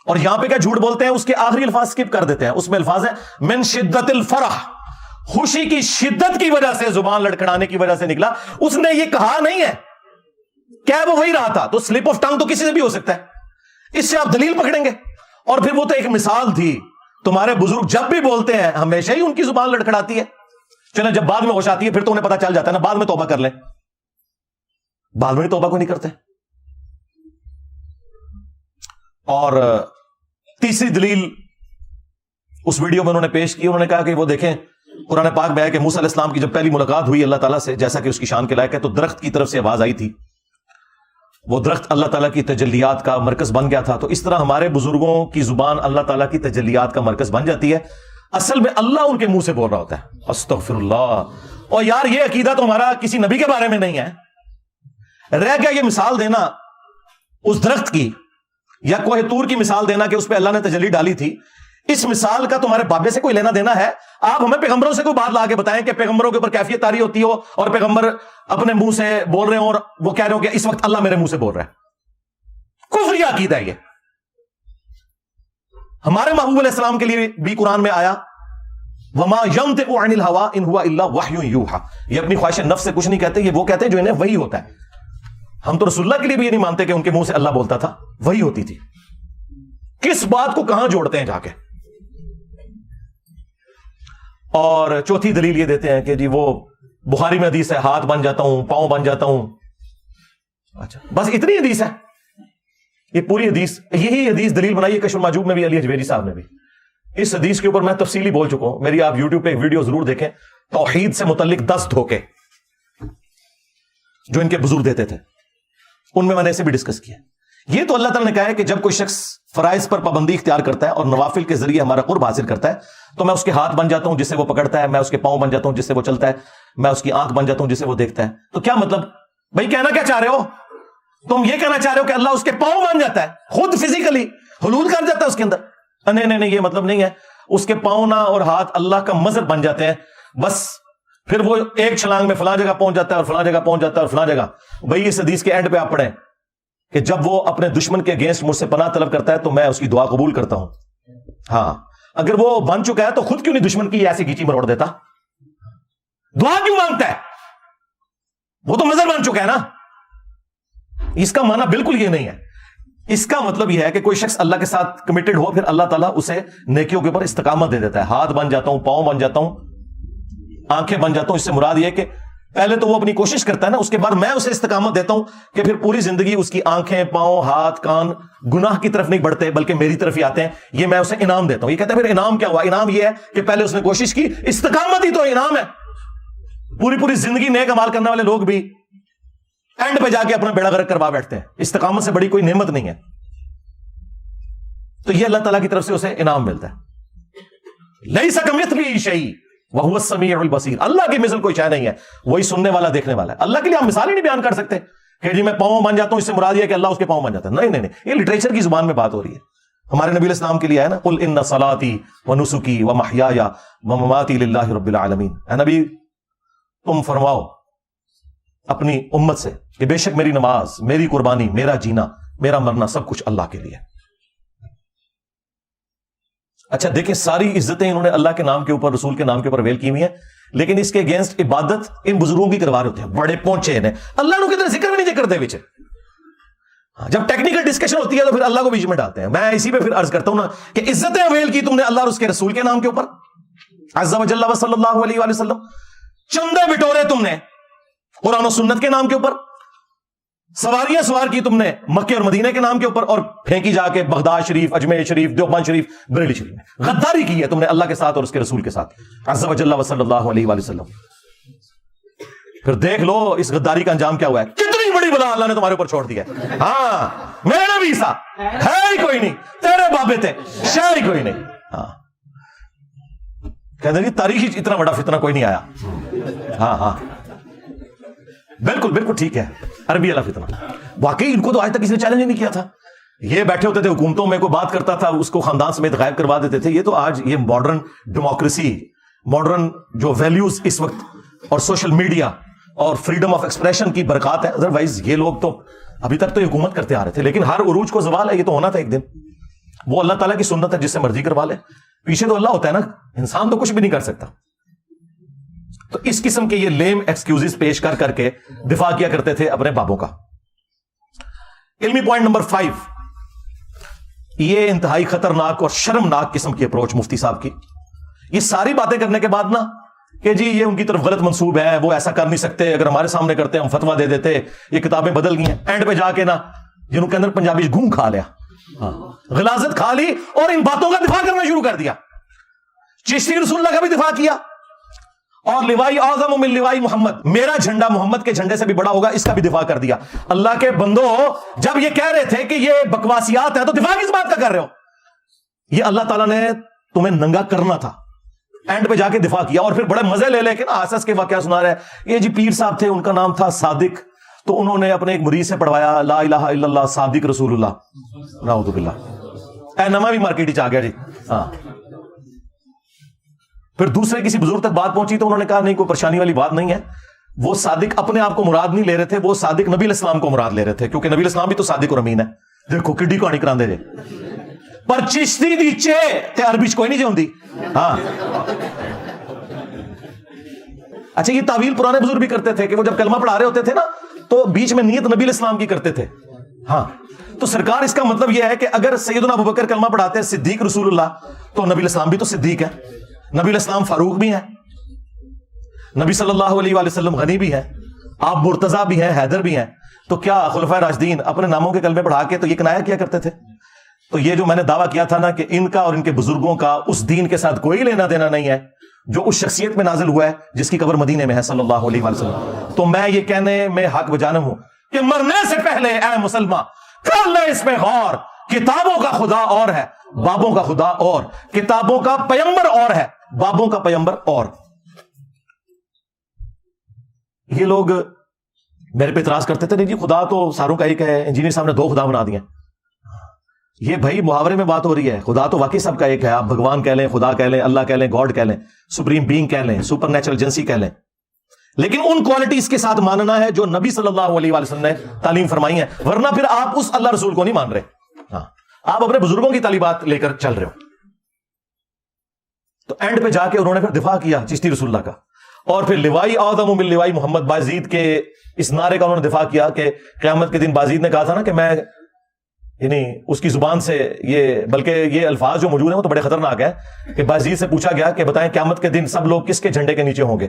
اور یہاں پہ کیا جھوٹ بولتے ہیں، اس کے آخری الفاظ سکپ کر دیتے ہیں، اس میں الفاظ ہیں من شدت الفرح، خوشی کی شدت کی وجہ سے، زبان لڑکھڑانے کی وجہ سے نکلا، اس نے یہ کہا نہیں ہے، کیا وہ وہی رہا تھا، تو سلپ آف ٹنگ تو کسی سے بھی ہو سکتا ہے، اس سے آپ دلیل پکڑیں گے، اور پھر وہ تو ایک مثال تھی، تمہارے بزرگ جب بھی بولتے ہیں ہمیشہ ہی ان کی زبان لڑکھڑاتی ہے، چلیں جب بعد میں ہوش آتی ہے پھر تو انہیں پتا چل جاتا ہے نا، بعد میں توبہ کر لیں، بعد میں توبہ کو نہیں کرتے۔ اور تیسری دلیل اس ویڈیو میں انہوں نے پیش کی، انہوں نے کہا کہ وہ دیکھیں قرآن پاک میں ہے کہ موسیٰ علیہ السلام کی جب پہلی ملاقات ہوئی اللہ تعالیٰ سے، جیسا کہ اس کی شان کے لائق ہے، تو درخت کی طرف سے آواز آئی تھی، وہ درخت اللہ تعالیٰ کی تجلیات کا مرکز بن گیا تھا، تو اس طرح ہمارے بزرگوں کی زبان اللہ تعالیٰ کی تجلیات کا مرکز بن جاتی ہے، اصل میں اللہ ان کے منہ سے بول رہا ہوتا ہے، استغفر اللہ۔ اور یار یہ عقیدہ تو ہمارا کسی نبی کے بارے میں نہیں ہے، رہ گیا یہ مثال دینا اس درخت کی یا کوہ طور کی مثال دینا کہ اس پہ اللہ نے تجلی ڈالی تھی، اس مثال کا تمہارے بابے سے کوئی لینا دینا ہے؟ آپ ہمیں پیغمبروں سے کوئی بات لا کے بتائیں کہ پیغمبروں کے اوپر کیفیت طاری ہوتی ہو اور پیغمبر اپنے منہ سے بول رہے ہوں اور وہ کہہ رہے ہو کہ اس وقت اللہ میرے منہ سے بول رہا ہے، کفری عقیدہ ہے یہ۔ ہمارے محبوب علیہ السلام کے لیے بھی قرآن میں آیا وما ينطق عن الهوى ان هو الا وحي يوحى، یہ اپنی خواہش نفس سے کچھ نہیں کہتے، یہ وہ کہتے ہیں جو انہیں وحی ہوتا ہے۔ ہم تو رسول اللہ کے لیے بھی یہ نہیں مانتے کہ ان کے منہ سے اللہ بولتا تھا، وحی ہوتی تھی۔ کس بات کو کہاں جوڑتے ہیں جا کے؟ اور چوتھی دلیل یہ دیتے ہیں کہ جی وہ بخاری میں حدیث ہے ہاتھ بن جاتا ہوں، پاؤں بن جاتا ہوں، اچھا بس اتنی حدیث ہے، یہ پوری حدیث، یہی حدیث دلیل بنائی ہے کشف المحجوب میں بھی، علی حجویری صاحب نے بھی۔ اس حدیث کے اوپر میں تفصیلی بول چکا ہوں، میری آپ یوٹیوب پہ ایک ویڈیو ضرور دیکھیں، توحید سے متعلق 10 دھوکے جو ان کے بزرگ دیتے تھے، ان میں نے اسے بھی ڈسکس کیا۔ یہ تو اللہ تعالیٰ نے کہا ہے کہ جب کوئی شخص فرائض پر پابندی اختیار کرتا ہے اور نوافل کے ذریعے ہمارا قرب حاصل کرتا ہے تو میں اس کے ہاتھ بن جاتا ہوں جس سے وہ پکڑتا ہے، میں اس کے پاؤں بن جاتا ہوں جس سے وہ چلتا ہے، میں اس کی آنکھ بن جاتا ہوں جس سے وہ دیکھتا ہے۔ تو کیا مطلب بھائی، کہنا کیا چاہ رہے ہو تم؟ یہ کہنا چاہ رہے ہو کہ اللہ اس کے پاؤں بن جاتا ہے، خود فزیکلی حلول کر جاتا ہے اس کے اندر؟ نہیں، یہ مطلب نہیں ہے، اس کے پاؤں نہ اور ہاتھ اللہ کا مظہر بن جاتے ہیں، بس پھر وہ ایک چھلانگ میں فلاں جگہ پہنچ جاتا ہے اور فلاں جگہ پہنچ جاتا ہے اور فلاں جگہ۔ بھائی اس حدیث کے اینڈ پہ آپ پڑھیں کہ جب وہ اپنے دشمن کے اگینسٹ مجھ سے پناہ طلب کرتا ہے تو میں اس کی دعا قبول کرتا ہوں۔ ہاں، اگر وہ بن چکا ہے تو خود کیوں نہیں دشمن کی ایسی گیچی مروڑ دیتا؟ دعا کیوں مانگتا ہے؟ وہ تو مظہر بن چکا ہے نا۔ اس کا معنی بالکل یہ نہیں ہے، اس کا مطلب یہ ہے کہ کوئی شخص اللہ کے ساتھ کمیٹڈ ہو، پھر اللہ تعالیٰ اسے نیکیوں کے اوپر استقامت دے دیتا ہے، ہاتھ بن جاتا ہوں، پاؤں بن جاتا ہوں، آنکھیں بن جاتا ہوں۔ اس سے مراد یہ کہ پہلے تو وہ اپنی کوشش کرتا ہے نا، اس کے بعد میں اسے استقامت دیتا ہوں کہ پھر پوری زندگی اس کی آنکھیں، پاؤں، ہاتھ، کان گناہ کی طرف نہیں بڑھتے بلکہ میری طرف ہی آتے ہیں، یہ میں اسے انعام دیتا ہوں۔ یہ کہتا ہے پھر انعام کیا ہوا؟ انعام یہ ہے کہ پہلے اس نے کوشش کی، استقامت ہی تو انعام ہے۔ پوری زندگی نیک اعمال کرنے والے لوگ بھی اینڈ پہ جا کے اپنا بیڑا غرق کروا بیٹھتے ہیں، استقامت سے بڑی کوئی نعمت نہیں ہے۔ تو یہ اللہ تعالیٰ کی طرف سے اسے انعام ملتا ہے۔ لیس کمثلہ شیء وہو السمیع البصیر، اللہ کی مثل کوئی شے نہیں ہے، وہی سننے والا دیکھنے والا ہے۔ اللہ کے لیے ہم مثال ہی نہیں بیان کر سکتے کہ جی میں پاؤں بن جاتا ہوں، اس سے مراد یہ ہے کہ اللہ اس کے پاؤں بن جاتا ہے۔ نہیں، یہ لٹریچر کی زبان میں بات ہو رہی ہے۔ ہمارے نبی علیہ السلام کے لیے ہے نا، قل ان صلاتی ونسکی ومحیای ومماتی للہ رب العالمین، اے نبی تم فرماؤ اپنی امت سے کہ بے شک میری نماز، میری قربانی، میرا جینا، میرا مرنا سب کچھ اللہ کے لیے۔ اچھا دیکھیں، ساری عزتیں انہوں نے اللہ کے نام کے اوپر، رسول کے نام کے اوپر ویل کی ہوئی ہیں، لیکن اس کے اگینسٹ عبادت ان بزرگوں کی کروا رہے ہوتے ہیں، بڑے پہنچے ہیں اللہ نو کتنے ذکر بھی نہیں کرتے بیچے۔ جب ٹیکنیکل ڈسکشن ہوتی ہے تو پھر اللہ کو بیچ میں ڈالتے ہیں۔ میں اسی پہ پھر عرض کرتا ہوں نا کہ عزتیں ویل کی تم نے اللہ اور اس کے رسول کے نام کے اوپر، عز و جل و صلی اللہ علیہ وآلہ وسلم. چندے بٹورے تم نے قرآن و سنت کے نام کے اوپر, سواریاں سوار کی تم نے مکے اور مدینے کے نام کے اوپر, اور پھینکی جا کے بغداد شریف, اجمیر شریف, دیوبند شریف, بریلی شریف میں. غداری کی ہے تم نے اللہ کے ساتھ اور اس کے رسول کے ساتھ عز و جل و صلی اللہ علیہ وآلہ وسلم. پھر دیکھ لو اس غداری کا انجام کیا ہوا ہے. کتنی بڑی بلا اللہ نے تمہارے اوپر چھوڑ دیا ہے. ہاں میرا بھی عیسیٰ ہے ہی کوئی نہیں, تیرے بابے تھے شاید ہی کوئی نہیں. ہاں کہتے ہیں تاریخی اتنا بڑا فتنہ کوئی نہیں آیا. ہاں ہاں بالکل بالکل ٹھیک ہے, عربی والا فتنہ. واقعی ان کو تو آج تک کسی نے چیلنج نہیں کیا تھا. یہ بیٹھے ہوتے تھے حکومتوں میں, کوئی بات کرتا تھا اس کو خاندان سمیت غائب کروا دیتے تھے. یہ تو آج یہ ماڈرن ڈیموکریسی, ماڈرن جو ویلیوز اس وقت اور سوشل میڈیا اور فریڈم آف ایکسپریشن کی برکات ہے. ادروائز یہ لوگ تو ابھی تک تو یہ حکومت کرتے آ رہے تھے, لیکن ہر عروج کو زوال ہے. یہ تو ہونا تھا ایک دن. وہ اللہ تعالیٰ کی سنت ہے, جس سے مرضی کروا لے. پیچھے تو اللہ ہوتا ہے نا, انسان تو کچھ بھی نہیں کر سکتا. تو اس قسم کے یہ لیم ایکسکیوزز پیش کر کر کے دفاع کیا کرتے تھے اپنے بابوں کا. علمی پوائنٹ نمبر 5, یہ انتہائی خطرناک اور شرمناک قسم کی اپروچ مفتی صاحب کی. یہ ساری باتیں کرنے کے بعد نا کہ جی یہ ان کی طرف غلط منسوب ہے, وہ ایسا کر نہیں سکتے, اگر ہمارے سامنے کرتے ہم فتوا دے دیتے, یہ کتابیں بدل گئی ہیں. اینڈ پہ جا کے نا جنہوں کے اندر پنجابی گھوم کھا لیا, غلاظت کھا لی, اور ان باتوں کا دفاع کرنا شروع کر دیا. چشتی رسول اللہ کا بھی دفاع کیا, اور لوائی اعظم من لوائی محمد, میرا جھنڈا محمد کے جھنڈے سے بھی بڑا ہوگا, اس کا بھی دفاع کر دیا. اللہ کے بندو, جب یہ کہہ رہے تھے کہ یہ بکواسیات ہیں تو دفاع کس بات کا کر رہے ہو؟ یہ اللہ تعالیٰ نے تمہیں ننگا کرنا تھا. اینڈ پہ جا کے دفاع کیا, اور پھر بڑے مزے لے لے کے نا آسس کے واقعہ سنا رہے. یہ جی پیر صاحب تھے, ان کا نام تھا صادق, تو انہوں نے اپنے ایک مرید سے پڑھوایا لا الہ الا اللہ صادق رسول اللہ, نعوذ باللہ. اے نما بھی مارکیٹ آ گیا جی. ہاں پھر دوسرے کسی بزرگ تک بات پہنچی تو انہوں نے کہا نہیں, کوئی پریشانی والی بات نہیں ہے. وہ صادق اپنے آپ کو مراد نہیں لے رہے تھے, وہ صادق نبی علیہ السلام کو مراد لے رہے تھے, کیونکہ نبی علیہ السلام بھی تو صادق اور امین ہے. دیکھو کڈی کہانی کراندے جے. پر چشتی دی چے تے عربی چ کوئی نہیں جی ہوندی. ہاں اچھا, یہ تعویل پرانے بزرگ بھی کرتے تھے کہ وہ جب کلمہ پڑھا رہے ہوتے تھے نا تو بیچ میں نیت نبی علیہ السلام کی کرتے تھے. ہاں تو سرکار اس کا مطلب یہ ہے کہ اگر سیدنا ابوبکر کلمہ پڑھاتے ہیں صدیق رسول اللہ, تو نبی علیہ السلام بھی تو صدیق ہے, نبی علیہ السلام فاروق بھی ہیں, نبی صلی اللہ علیہ وآلہ وسلم غنی بھی ہیں, آپ مرتضیٰ بھی ہیں, حیدر بھی ہیں. تو کیا خلفائے راشدین اپنے ناموں کے کلمے پڑھا کے تو یہ کنایا کیا کرتے تھے؟ تو یہ جو میں نے دعویٰ کیا تھا نا کہ ان کا اور ان کے بزرگوں کا اس دین کے ساتھ کوئی لینا دینا نہیں ہے جو اس شخصیت میں نازل ہوا ہے جس کی قبر مدینے میں ہے صلی اللہ علیہ وآلہ وسلم. تو میں یہ کہنے میں حق بجانب ہوں کہ مرنے سے پہلے اے مسلمان کر لے اس پہ غور. کتابوں کا خدا اور ہے, بابوں کا خدا اور. کتابوں کا پیغمبر اور ہے, بابوں کا پیغمبر اور. یہ لوگ میرے پہ اعتراض کرتے تھے نہیں جی خدا تو ساروں کا ایک ہے, انجینئر صاحب نے 2 خدا بنا دیے. یہ بھائی محاورے میں بات ہو رہی ہے, خدا تو واقعی سب کا ایک ہے. آپ بھگوان کہہ لیں, خدا کہہ لیں, اللہ کہہ لیں, گاڈ کہہ لیں, سپریم بینگ کہہ لیں, سپر نیچرل ایجنسی کہہ لیں, لیکن ان کوالٹیز کے ساتھ ماننا ہے جو نبی صلی اللہ علیہ وآلہ وسلم نے تعلیم فرمائی ہے, ورنہ پھر آپ اس اللہ رسول کو نہیں مان رہے. ہاں آپ اپنے بزرگوں کی تعلیمات لے کر چل رہے ہو. تو اینڈ پہ جا کے انہوں نے پھر دفاع کیا چشتی رسول اللہ کا, اور پھر لوائی اعظم من لوائی محمد, بازید کے اس نعرے کا انہوں نے دفاع کیا کہ قیامت کے دن بازید نے کہا تھا نا کہ میں, یعنی اس کی زبان سے یہ, بلکہ یہ الفاظ جو موجود ہیں وہ تو بڑے خطرناک ہیں کہ بازید سے پوچھا گیا کہ بتائیں قیامت کے دن سب لوگ کس کے جھنڈے کے نیچے ہوں گے؟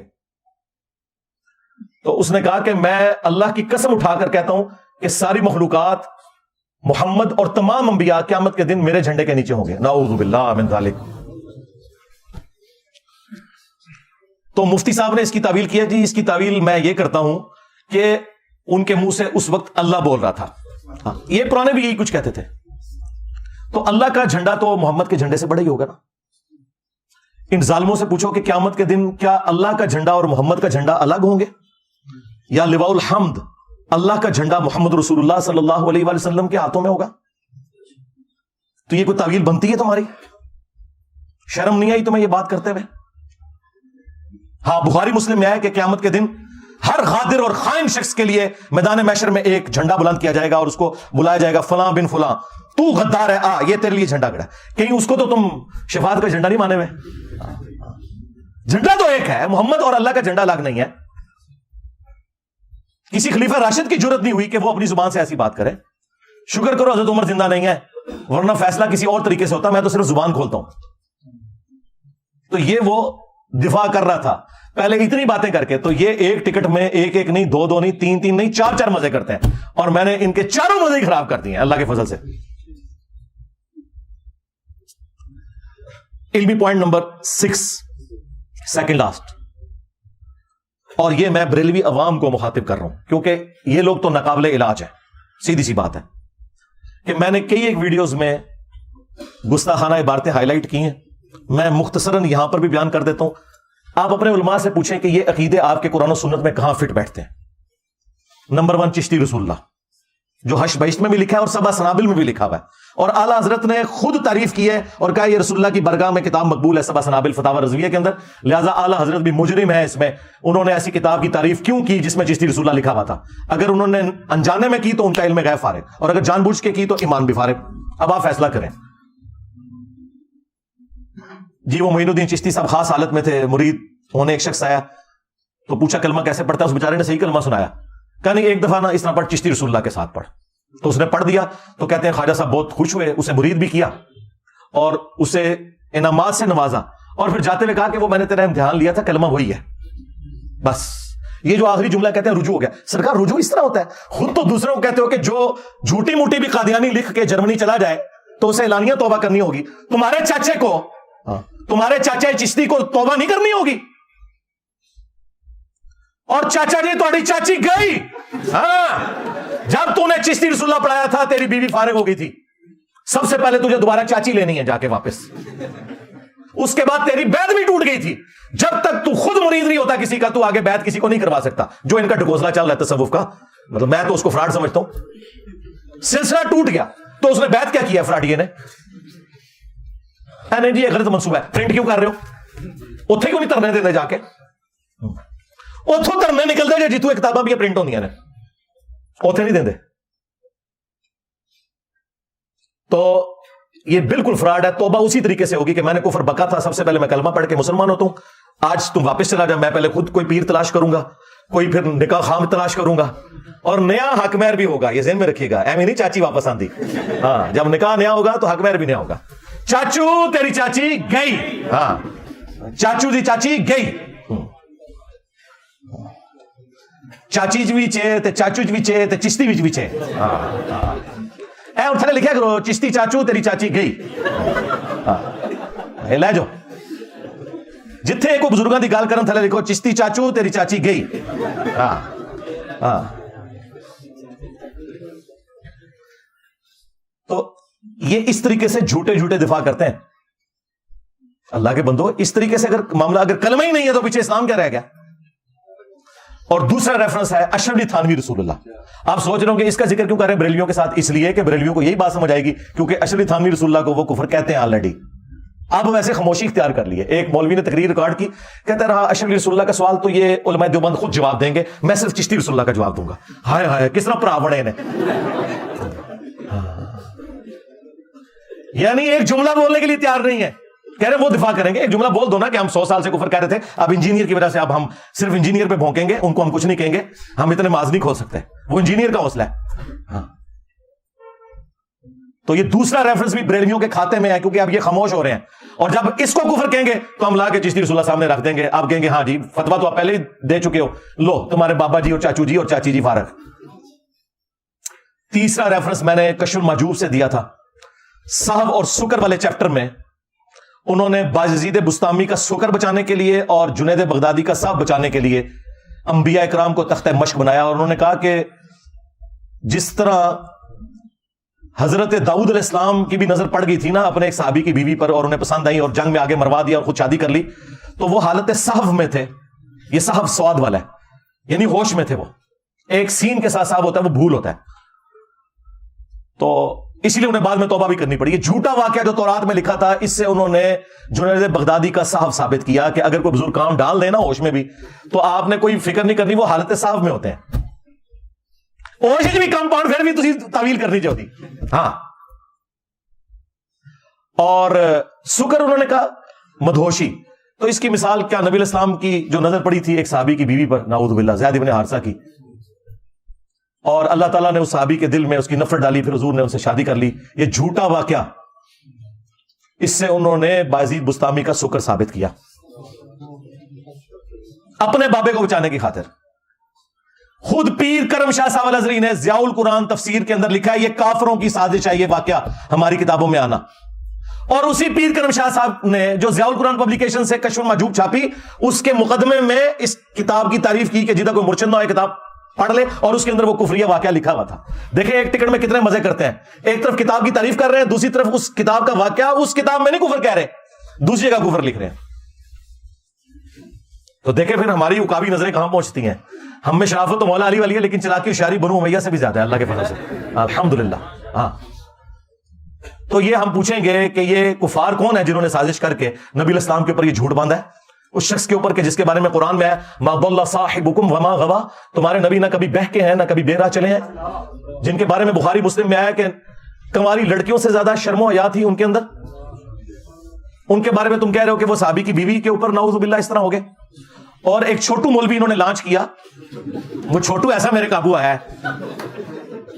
تو اس نے کہا کہ میں اللہ کی قسم اٹھا کر کہتا ہوں کہ ساری مخلوقات, محمد اور تمام انبیاء قیامت کے دن میرے جھنڈے کے نیچے ہوں گے. نعوذ باللہ من ذالک. تو مفتی صاحب نے اس کی تعویل کیا جی, اس کی تعویل میں یہ کرتا ہوں کہ ان کے منہ سے اس وقت اللہ بول رہا تھا. یہ پرانے بھی یہی کچھ کہتے تھے. تو اللہ کا جھنڈا تو محمد کے جھنڈے سے بڑا ہی ہوگا نا. ان ظالموں سے پوچھو کہ قیامت کے دن کیا اللہ کا جھنڈا اور محمد کا جھنڈا الگ ہوں گے, یا لواء الحمد اللہ کا جھنڈا محمد رسول اللہ صلی اللہ علیہ وآلہ وسلم کے ہاتھوں میں ہوگا؟ تو یہ کوئی تعویل بنتی ہے تمہاری؟ شرم نہیں آئی تمہیں یہ بات کرتے ہوئے؟ ہاں بخاری مسلم میں ہے کہ قیامت کے دن ہر غادر اور خائن شخص کے لیے میدان محشر میں ایک جھنڈا بلند کیا جائے گا, اور اس کو بلایا جائے گا فلاں بن فلاں, تو غدار ہے, آ یہ تیرے لیے جھنڈا کھڑا ہے. کہیں اس کو تو تم شفاعت کا جھنڈا نہیں مانے ہوئے؟ جھنڈا تو ایک ہے, محمد اور اللہ کا جھنڈا الگ نہیں ہے. کسی خلیفہ راشد کی جرت نہیں ہوئی کہ وہ اپنی زبان سے ایسی بات کرے. شکر کرو حضرت عمر زندہ نہیں ہے, ورنہ فیصلہ کسی اور طریقے سے ہوتا, میں تو صرف زبان کھولتا ہوں. تو یہ وہ دفاع کر رہا تھا پہلے اتنی باتیں کر کے, تو یہ ایک ٹکٹ میں ایک ایک نہیں, دو دو نہیں, تین تین نہیں, چار چار مزے کرتے ہیں, اور میں نے ان کے چاروں مزے ہی خراب کر دیے ہیں اللہ کے فضل سے. علمی پوائنٹ نمبر 6, سیکنڈ لاسٹ, اور یہ میں بریلوی عوام کو مخاطب کر رہا ہوں کیونکہ یہ لوگ تو ناقابل علاج ہیں. سیدھی سی بات ہے کہ میں نے کئی ایک ویڈیوز میں گستاخانہ عبارتیں ہائی لائٹ کی ہیں, میں مختصراً یہاں پر بھی بیان کر دیتا ہوں. آپ اپنے علماء سے پوچھیں کہ یہ عقیدے آپ کے قرآن و سنت میں کہاں فٹ بیٹھتے ہیں. نمبر 1 چشتی رسول اللہ, جو حشر بہشت میں بھی لکھا ہے اور سبع سنابل میں بھی لکھا ہوا ہے, اور اعلیٰ حضرت نے خود تعریف کی ہے اور کہا یہ رسول اللہ کی برگاہ میں کتاب مقبول ہے سبع سنابل فتاوی رضویہ کے اندر, لہذا اعلیٰ حضرت بھی مجرم ہے اس میں. انہوں نے ایسی کتاب کی تعریف کیوں کی جس میں چشتی رسول اللہ لکھا ہوا تھا؟ اگر انہوں نے انجانے میں کی تو ان کا علم غیب فارغ, اور اگر جان بوجھ کے کی تو ایمان بھی فارغ. اب آپ فیصلہ کریں. جی وہ معین الدین چشتی صاحب خاص حالت میں تھے, مرید ہونے, ایک شخص آیا تو پوچھا کلمہ کیسے پڑھتا ہے, اس بیچارے نے صحیح کلمہ سنایا, کہا نہیں ایک دفعہ نا اس طرح پڑھ, چشتی رسول اللہ کے ساتھ پڑھ. تو اس نے پڑھ دیا, تو کہتے ہیں خواجہ صاحب بہت خوش ہوئے, اسے مرید بھی کیا اور اسے انعامات سے نوازا, اور پھر جاتے ہوئے کہا کہ وہ میں نے تیرا امتحان لیا تھا, کلمہ وہی ہے بس. یہ جو آخری جملہ کہتے ہیں رجوع ہو گیا. سرکار رجوع اس طرح ہوتا ہے, خود تو دوسروں کو کہتے ہو کہ جو جھوٹی موٹی بھی قادیانی لکھ کے جرمنی چلا جائے تو اسے اعلانیہ توبہ کرنی ہوگی, تمہارے چاچے کو, تمہارے چاچا چشتی کو توبہ نہیں کرنی ہوگی؟ اور چاچا جی تھوڑی چاچی گئی, ہاں جب تو نے چشتی رسول اللہ پڑھایا تھا تیری بیوی فارغ ہو گئی تھی, سب سے پہلے تجھے دوبارہ چاچی لینی ہے جا کے واپس. اس کے بعد تیری بیعت بھی ٹوٹ گئی تھی. جب تک تو خود مرید نہیں ہوتا کسی کا, تو آگے بیعت کسی کو نہیں کروا سکتا. جو ان کا ڈکوزلا چل رہا ہے تصوف کا, مطلب میں تو اس کو فراڈ سمجھتا ہوں. سلسلہ ٹوٹ گیا تو اس نے بیعت کیا کیا فراڈیے نے؟ نہیں جی یہ غلط منصوبہ ہے, پرنٹ کیوں کر رہے ہو؟ اتھے کیوں نہیں ترنے دیتے جا کے؟ اتھوں ترنے نکلتے جی جیتو کتاباں بھی پرنٹ ہوندیاں نے, اتھے نہیں دیندے. تو یہ بالکل فراڈ ہے. توبہ اسی طریقے سے ہوگی کہ میں نے کفر بکا تھا, سب سے پہلے میں کلمہ پڑھ کے مسلمان ہوتا ہوں, آج تم واپس چلا جا, میں پہلے خود کوئی پیر تلاش کروں گا, کوئی پھر نکاح خام تلاش کروں گا, اور نیا حق مہر بھی ہوگا. یہ ذہن میں رکھیے گا, ایویں نہیں چاچی واپس آندی. ہاں جب نکاح نیا ہوگا تو حق مہر بھی نیا ہوگا. چاچو تیری چاچی گئی, ہاں چاچو دی چاچی گئی, چاچی بھی چے تے چاچو بھی چے تے چشتی بھی چے. اے اور تھلے لکھیا کرو چشتی چاچو تیری چاچی گئی. لے جو جتھے کوئی بزرگاں دی گل کرن تھلے لکھو چشتی چاچو تیری چاچی گئی. تو یہ اس طریقے سے جھوٹے جھوٹے دفاع کرتے ہیں. اللہ کے بندو, اس طریقے سے اگر معاملہ, اگر کلمہ ہی نہیں ہے تو پیچھے اسلام کیا رہ گیا؟ اور دوسرا ریفرنس ہے اشرف علی تھانوی رسول اللہ. آپ سوچ رہے ہو کہ اس کا ذکر کیوں کر رہے ہیں بریلویوں کے ساتھ؟ اس لیے کہ بریلویوں کو یہی بات سمجھ آئے گی کیونکہ اشرف علی تھانوی رسول اللہ کو وہ کفر کہتے ہیں آلریڈی. اب ویسے خاموشی اختیار کر لیے. ایک مولوی نے تقریر ریکارڈ کی, کہتا رہا اشرف علی رسول اللہ کا سوال تو یہ علماء دیوبند خود جواب دیں گے, میں صرف چشتی رسول اللہ کا جواب دوں گا. ہائے ہائے کس طرح پرا بڑے نے, یعنی ایک جملہ بولنے کے لیے تیار نہیں ہے. کہہ رہے وہ دفاع کریں گے. ایک جملہ بول دو نا کہ ہم 100 سال سے کفر کہہ رہے تھے, اب انجینئر کی وجہ سے اب ہم صرف انجینئر پہ بھونکیں گے, ان کو ہم کچھ نہیں کہیں گے, ہم اتنے معاذ نہیں کھول سکتے. وہ انجینئر کا حوصلہ ہے. ہاں تو یہ دوسرا ریفرنس بھی بریلویوں کے کھاتے میں ہے کیونکہ اب یہ خاموش ہو رہے ہیں, اور جب اس کو کفر کہیں گے تو ہم لا کے چشتی رسول اللہ سامنے رکھ دیں گے. آپ کہیں گے ہاں جی فتویٰ تو آپ پہلے ہی دے چکے ہو, لو تمہارے بابا جی اور چاچو جی اور چاچی جی فارغ. تیسرا ریفرنس میں نے کشف المحجوب سے دیا تھا. صحو اور سکر والے چیپٹر میں انہوں نے باجزید بستامی کا سکر بچانے کے لیے اور جنید بغدادی کا صحو بچانے کے لیے انبیاء اکرام کو تختہ مشق بنایا, اور انہوں نے کہا کہ جس طرح حضرت داؤد علیہ السلام کی بھی نظر پڑ گئی تھی نا اپنے ایک صحابی کی بیوی پر, اور انہیں پسند آئی اور جنگ میں آگے مروا دیا اور خود شادی کر لی, تو وہ حالت صحو میں تھے. یہ صحو سواد والا ہے, یعنی ہوش میں تھے. وہ ایک سین کے ساتھ صحو ہوتا ہے, وہ بھول ہوتا ہے. تو اسی لیے انہیں بعد میں توبہ بھی کرنی پڑی. یہ جھوٹا واقعہ جو تورات میں لکھا تھا, اس سے انہوں نے جنید بغدادی کا صحو ثابت کیا کہ اگر کوئی بزرگ کام ڈال دے نا ہوش میں بھی, تو آپ نے کوئی فکر نہیں کرنی, وہ حالت صحو میں ہوتے ہیں. ہوش بھی کمپاؤنڈ پھر بھی تسی تعویل کرنی چاہتی. ہاں اور سکر انہوں نے کہا مدہوشی, تو اس کی مثال کیا نبی علیہ السلام کی جو نظر پڑی تھی ایک صحابی کی بیوی پر, نعوذ باللہ, زید بن حارثہ کی, اور اللہ تعالیٰ نے اس صحابی کے دل میں اس کی نفرت ڈالی, پھر حضور نے ان سے شادی کر لی. یہ جھوٹا واقعہ, اس سے انہوں نے باجزید بستامی کا سکر ثابت کیا. اپنے بابے کو بچانے کی خاطر. خود پیر کرم شاہ صاحب الازہری نے ضیاء القرآن تفسیر کے اندر لکھا ہے یہ کافروں کی سازش ہے یہ واقعہ ہماری کتابوں میں آنا. اور اسی پیر کرم شاہ صاحب نے جو ضیاء القرآن پبلیکیشن سے کشف المحجوب چھاپی اس کے مقدمے میں اس کتاب کی تعریف کی کہ جدہ کوئی مرشد نہ ہو کتاب پڑھ لے, اور اس کے اندر وہ کفریہ واقعہ لکھا ہوا تھا. دیکھیں ایک ٹکٹ میں کتنے مزے کرتے ہیں, ایک طرف کتاب کی تعریف کر رہے ہیں, دوسری طرف اس کتاب کا واقعہ اس کتاب میں نہیں کفر کہہ رہے, دوسری جگہ کفر لکھ رہے ہیں. تو دیکھیں پھر ہماری عقابی نظریں کہاں پہنچتی ہیں. ہم میں شرافت تو مولا علی والی ہے, لیکن چلاکی ہوشیاری بنو امیہ سے بھی زیادہ ہے اللہ کے فضل سے, الحمدللہ. ہاں تو یہ ہم پوچھیں گے کہ یہ کفار کون ہے جنہوں نے سازش کر کے نبی الاسلام کے اوپر یہ جھوٹ باندھا ہے, اس شخص کے اوپر کہ جس کے بارے میں قرآن میں ہے ما ضل صاحبکم وما غوا, تمہارے نبی نہ کبھی بہکے ہیں نہ کبھی بے راہ چلے ہیں, جن کے بارے میں بخاری مسلم میں آیا کہ کنواری لڑکیوں سے زیادہ شرم و حیا تھی ان کے اندر. ان کے بارے میں تم کہہ رہے ہو کہ وہ صحابی کی بیوی کے اوپر نعوذ باللہ اس طرح ہو گئے. اور ایک چھوٹو مولوی انہوں نے لانچ کیا, وہ چھوٹو ایسا میرے قابو آیا ہے,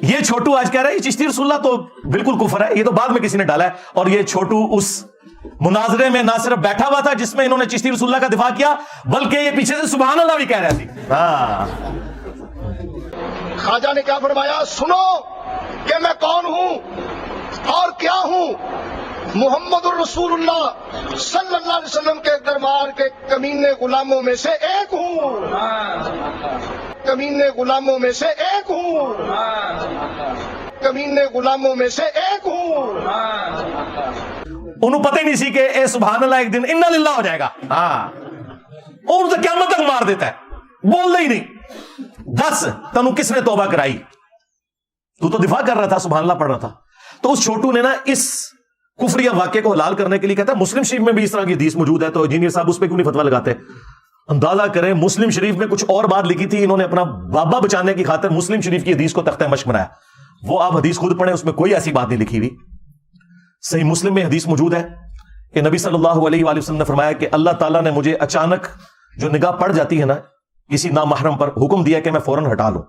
یہ چھوٹو آج کہہ رہا ہے یہ چشتی رسول اللہ تو بالکل کفر ہے, یہ تو بعد میں کسی نے ڈالا ہے. اور یہ چھوٹو اس مناظرے میں نہ صرف بیٹھا ہوا تھا جس میں انہوں نے چشتی رسول اللہ کا دفاع کیا, بلکہ یہ پیچھے سے سبحان اللہ بھی کہہ رہا تھی. ہاں خواجہ نے کیا فرمایا, سنو کہ میں کون ہوں اور کیا ہوں. محمد الرسول اللہ صلی اللہ علیہ وسلم کے دربار کے کمینے غلاموں میں سے ایک ہوں, کمینے غلاموں میں سے ایک ہوں, کمینے غلاموں میں سے ایک ہوں. انہوں پتہ ہی نہیں سی کہ اے سبحان اللہ ایک دن انا للہ ہو جائے گا. ہاں اور تو قیامت تک مار دیتا ہے, بول دے ہی نہیں. دس تنو کس نے توبہ کرائی, تو دفاع کر رہا تھا, سبحان اللہ پڑھ رہا تھا. تو اس چھوٹو نے نا اس کفریہ واقعے کو حلال کرنے کے لیے کہتا ہے مسلم شریف میں بھی اس طرح کی حدیث موجود ہے, تو انجینئر صاحب اس پہ کیوں نہیں فتویٰ لگاتے. اندازہ کریں مسلم شریف میں کچھ اور بات لکھی تھی, انہوں نے اپنا بابا بچانے کی خاطر مسلم شریف کی حدیث کو تختہ مشق بنایا. وہ آپ حدیث خود پڑھیں, اس میں کوئی ایسی بات نہیں لکھی ہوئی. صحیح مسلم میں حدیث موجود ہے کہ نبی صلی اللہ علیہ وآلہ وسلم نے فرمایا کہ اللہ تعالیٰ نے مجھے اچانک جو نگاہ پڑ جاتی ہے نا کسی نامحرم پر, حکم دیا کہ میں فوراً ہٹا لوں.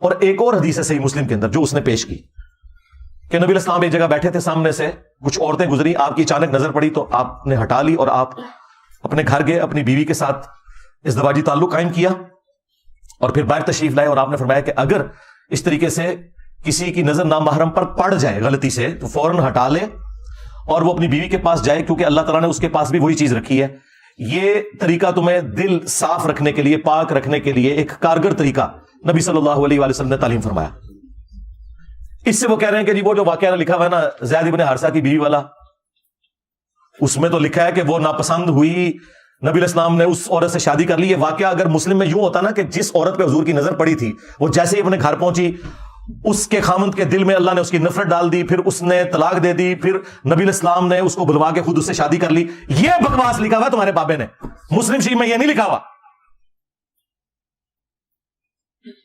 اور ایک اور حدیث ہے صحیح مسلم کے اندر جو اس نے پیش کی کہ نبی الاسلام ایک جگہ بیٹھے تھے, سامنے سے کچھ عورتیں گزری, آپ کی اچانک نظر پڑی تو آپ نے ہٹا لی اور آپ اپنے گھر گئے, اپنی بیوی کے ساتھ ازدواجی تعلق قائم کیا اور پھر باہر تشریف لائے. اور آپ نے فرمایا کہ اگر اس طریقے سے کسی کی نظر نامحرم پر پڑ جائے غلطی سے تو فوراً ہٹا لے اور وہ اپنی بیوی کے پاس جائے, کیونکہ اللہ تعالیٰ نے اس کے پاس بھی وہی چیز رکھی ہے. یہ طریقہ تمہیں دل صاف رکھنے کے لیے, پاک رکھنے کے لیے ایک کارگر طریقہ نبی صلی اللہ علیہ وآلہ وسلم نے تعلیم فرمایا. اس سے وہ کہہ رہے ہیں کہ جی وہ جو واقعہ لکھا ہوا ہے نا زید ابن حارثہ کی بیوی والا, اس میں تو لکھا ہے کہ وہ ناپسند ہوئی, نبی الاسلام نے اس عورت سے شادی کر لی. یہ واقعہ اگر مسلم میں یوں ہوتا نا کہ جس عورت پہ حضور کی نظر پڑی تھی وہ جیسے ہی اپنے گھر پہنچی اس کے خامند کے دل میں اللہ نے اس کی نفرت ڈال دی, پھر اس نے طلاق دے دی, پھر نبی الاسلام نے اس کو بلوا کے خود اس سے شادی کر لی. یہ بکواس لکھا ہوا تمہارے بابے نے, مسلم شریف میں یہ نہیں لکھا ہوا.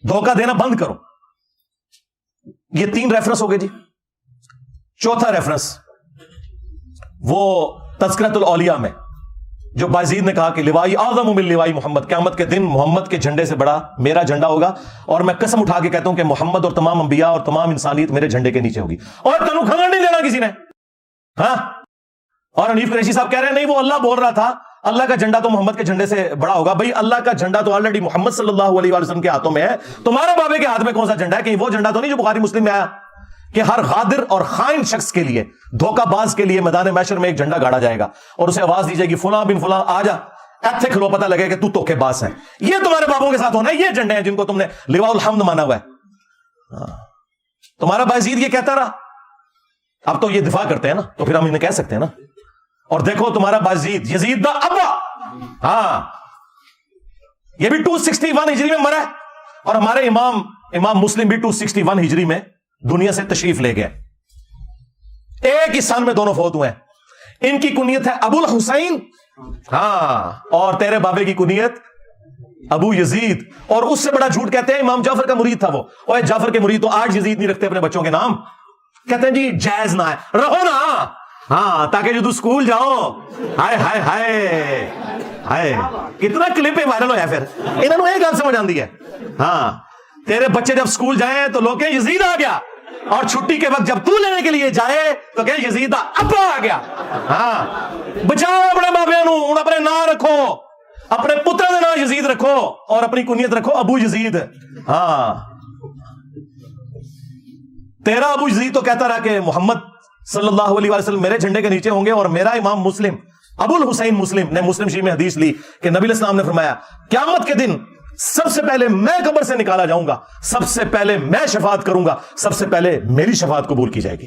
دھوکہ دینا بند کرو. یہ 3 ریفرنس ہو گئے جی. چوتھا ریفرنس وہ تذکرۃ الاولیاء میں جو بازید نے کہا کہ لوائی اعظم من لوائی محمد, قیامت کے دن محمد کے جھنڈے سے بڑا میرا جھنڈا ہوگا, اور میں قسم اٹھا کے کہتا ہوں کہ محمد اور تمام انبیاء اور تمام انسانیت میرے جھنڈے کے نیچے ہوگی. اور تنو کھنگڑ نہیں دینا کسی نے. ہاں اور حنیف قریشی صاحب کہہ رہے ہیں نہیں وہ اللہ بول رہا تھا اللہ کا جھنڈا تو محمد کے جھنڈے سے بڑا ہوگا. بھائی اللہ کا جھنڈا تو آلریڈی محمد صلی اللہ علیہ وآلہ وسلم کے ہاتھوں میں ہے, تمہارے بابے کے ہاتھ میں کون سا جھنڈا ہے؟ کہ وہ جھنڈا تو نہیں جو بخاری مسلم میں آیا کہ ہر غادر اور خائن شخص کے لیے, دھوکہ باز کے لیے میدان محشر میں ایک جھنڈا گاڑا جائے گا اور اسے آواز دی جائے گی فلاں بن فلاں آ جا, ایتھے کھلو, پتہ لگے کہ تو دھوکے باز ہے. یہ تمہارے بابوں کے ساتھ ہونا ہے. یہ جھنڈے ہیں جن کو تم نے لواء الحمد مانا ہوا ہے. تمہارا بازید یہ کہتا رہا, اب تو یہ دفاع کرتے ہیں نا تو پھر ہم انہیں کہہ سکتے ہیں نا. اور دیکھو تمہارا بازید یزید دا ابا, ہاں یہ بھی 261 ہجری میں مرا ہے, اور ہمارے امام مسلم بھی 261 ہجری میں دنیا سے تشریف لے گئے. ایک ہی سن میں دونوں فوت ہوئے ہیں. ان کی کنیت ہے ابو الحسین, ہاں, اور تیرے بابے کی کنیت ابو یزید. اور اس سے بڑا جھوٹ کہتے ہیں امام جعفر کا مرید تھا وہ. اور جعفر کے مرید تو آج یزید نہیں رکھتے اپنے بچوں کے نام, کہتے ہیں جی جائز نہ ہے, رہو نا, ہاں, تاکہ جو تو اسکول جاؤ. ہائے ہائے ہائے ہائے, کتنا کلپ وائرل ہوا پھر انہوں نے ایک گل سمجھ آندی ہے. ہاں, تیرے بچے جب اسکول جائیں تو لوگ کہیں یزید آ گیا, اور چھٹی کے وقت جب تو لینے کے لیے جائے تو کہیں یزید ابا آ گیا. ہاں, بچاؤ اپنے بابے نو, اپنے نام رکھو. اپنے پتر کا نام یزید رکھو اور اپنی کنیت رکھو ابو یزید. ہاں تیرا ابو یزید تو کہتا رہا کہ محمد صلی اللہ علیہ وسلم میرے جھنڈے کے نیچے ہوں گے, اور میرا امام مسلم ابو الحسین مسلم نے مسلم شریف میں حدیث لی کہ نبی علیہ السلام نے فرمایا قیامت کے دن سب سے پہلے میں قبر سے نکالا جاؤں گا, سب سے پہلے میں شفاعت کروں گا, سب سے پہلے میری شفاعت قبول کی جائے گی.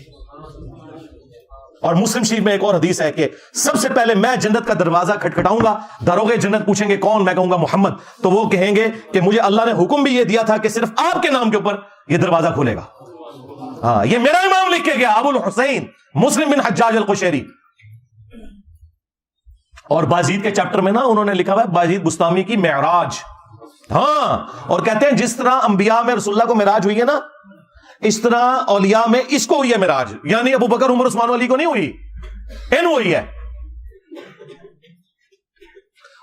اور مسلم شریف میں ایک اور حدیث ہے کہ سب سے پہلے میں جنت کا دروازہ کھٹکھٹاؤں گا, داروغے جنت پوچھیں گے کون, میں کہوں گا محمد, تو وہ کہیں گے کہ مجھے اللہ نے حکم بھی یہ دیا تھا کہ صرف آپ کے نام کے اوپر یہ دروازہ کھولے گا. ہاں یہ میرا امام لکھ کے گیا ابو الحسین مسلم بن حجاج القشیری. اور بازید کے چیپٹر میں نا انہوں نے لکھا ہوا ہے بازید بستامی کی معراج. ہاں اور کہتے ہیں جس طرح انبیاء میں رسول اللہ کو معراج ہوئی ہے نا, اس طرح اولیاء میں اس کو ہوئی ہے معراج, یعنی ابو بکر عمر عثمان علی کو نہیں ہوئی, ان ہوئی ہے.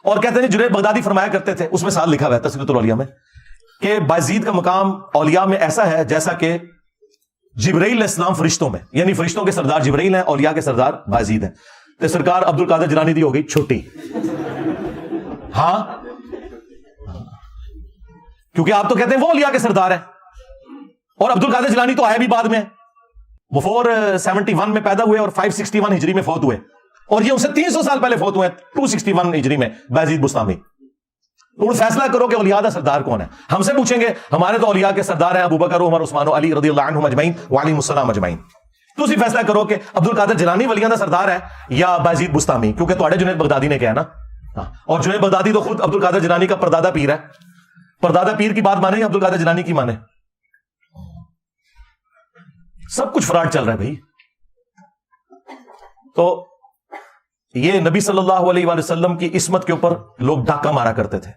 اور کہتے ہیں جنید بغدادی فرمایا کرتے تھے, اس میں ساتھ لکھا ہوا ہے تذکرۃ الاولیاء میں, کہ بازید کا مقام اولیاء میں ایسا ہے جیسا کہ جبرائیل علیہ السلام فرشتوں میں, یعنی فرشتوں کے سردار جبرائیل ہیں, اولیاء کے سردار بازید ہیں. تو سرکار عبد القادر جیلانی دی ہو گئی چھوٹی. ہاں کیونکہ آپ تو کہتے ہیں وہ اولیاء کے سردار ہیں, اور عبد القادر جیلانی تو آئے بھی بعد میں, وہ 471 میں پیدا ہوئے اور 561 ہجری میں فوت ہوئے, اور یہ ان سے 300 سال پہلے فوت ہوئے 261 ہجری میں بازید بستامی. تو فیصلہ کرو کہ اولیاء کا سردار کون ہے. ہم سے پوچھیں گے ہمارے تو اولیاء کے سردار ہیں ابو بکر عمر عثمان علی رضی اللہ عنہم اجمعین وعلیہم السلام اجمعین. تو اسی فیصلہ کرو کہ عبد القادر جیلانی ولیاں کا سردار ہے یا بازید بستامی, کیونکہ تھوڑے جنید بغدادی نے کہا نا, اور جنید بغدادی تو خود عبد القادر جیلانی کا پردادا پیر ہے. پردادا پیر کی بات مانے یا عبد القادر جیلانی کی مانے؟ سب کچھ فراڈ چل رہا ہے بھائی. تو یہ نبی صلی اللہ علیہ وآلہ وسلم کی عصمت کے اوپر لوگ ڈاکہ مارا کرتے تھے.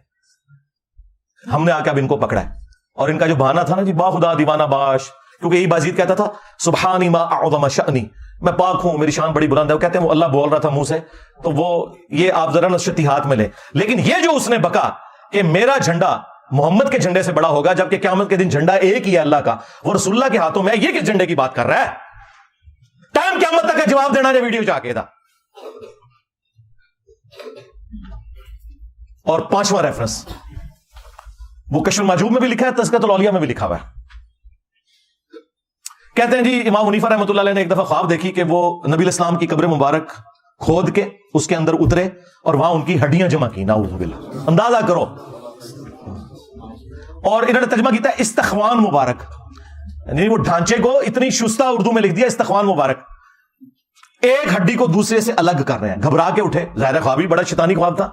ہم نے آ کے اب ان کو پکڑا ہے, اور ان کا جو بہانہ تھا نا جی با خدا دیوانہ باش, کیونکہ یہی بازید کہتا تھا سبحانی ما اعظم شأنی, میں پاک ہوں میری شان بڑی بلند ہے. وہ کہتے ہیں وہ اللہ بول رہا تھا منہ سے, تو وہ یہ آپ ذرا نشتی ہاتھ میں لیں. لیکن یہ جو اس نے بکا کہ میرا جھنڈا محمد کے جھنڈے سے بڑا ہوگا, جبکہ قیامت کے دن جھنڈا ایک ہی ہے اللہ کا, وہ رسول اللہ کے ہاتھوں میں, یہ کس جھنڈے کی بات کر رہا ہے؟ ٹائم قیامت تک کا جواب دینا ہے ویڈیو جا کے تھا. اور 5واں ریفرنس وہ کشف المحجوب میں بھی لکھا ہے, تذکرۃ الاولیاء میں بھی لکھا ہوا ہے. کہتے ہیں جی امام حنیفہ رحمۃ اللہ علیہ نے ایک دفعہ خواب دیکھی کہ وہ نبی علیہ السلام کی قبر مبارک کھود کے اس کے اندر اترے اور وہاں ان کی ہڈیاں جمع کی. نعوذ باللہ, اندازہ کرو. اور انہوں نے ترجمہ کیتا ہے استخوان مبارک, یعنی وہ ڈھانچے کو اتنی شستہ اردو میں لکھ دیا استخوان مبارک, ایک ہڈی کو دوسرے سے الگ کر رہے ہیں. گھبرا کے اٹھے, ظاہر خواب ہی بڑا شیطانی خواب تھا,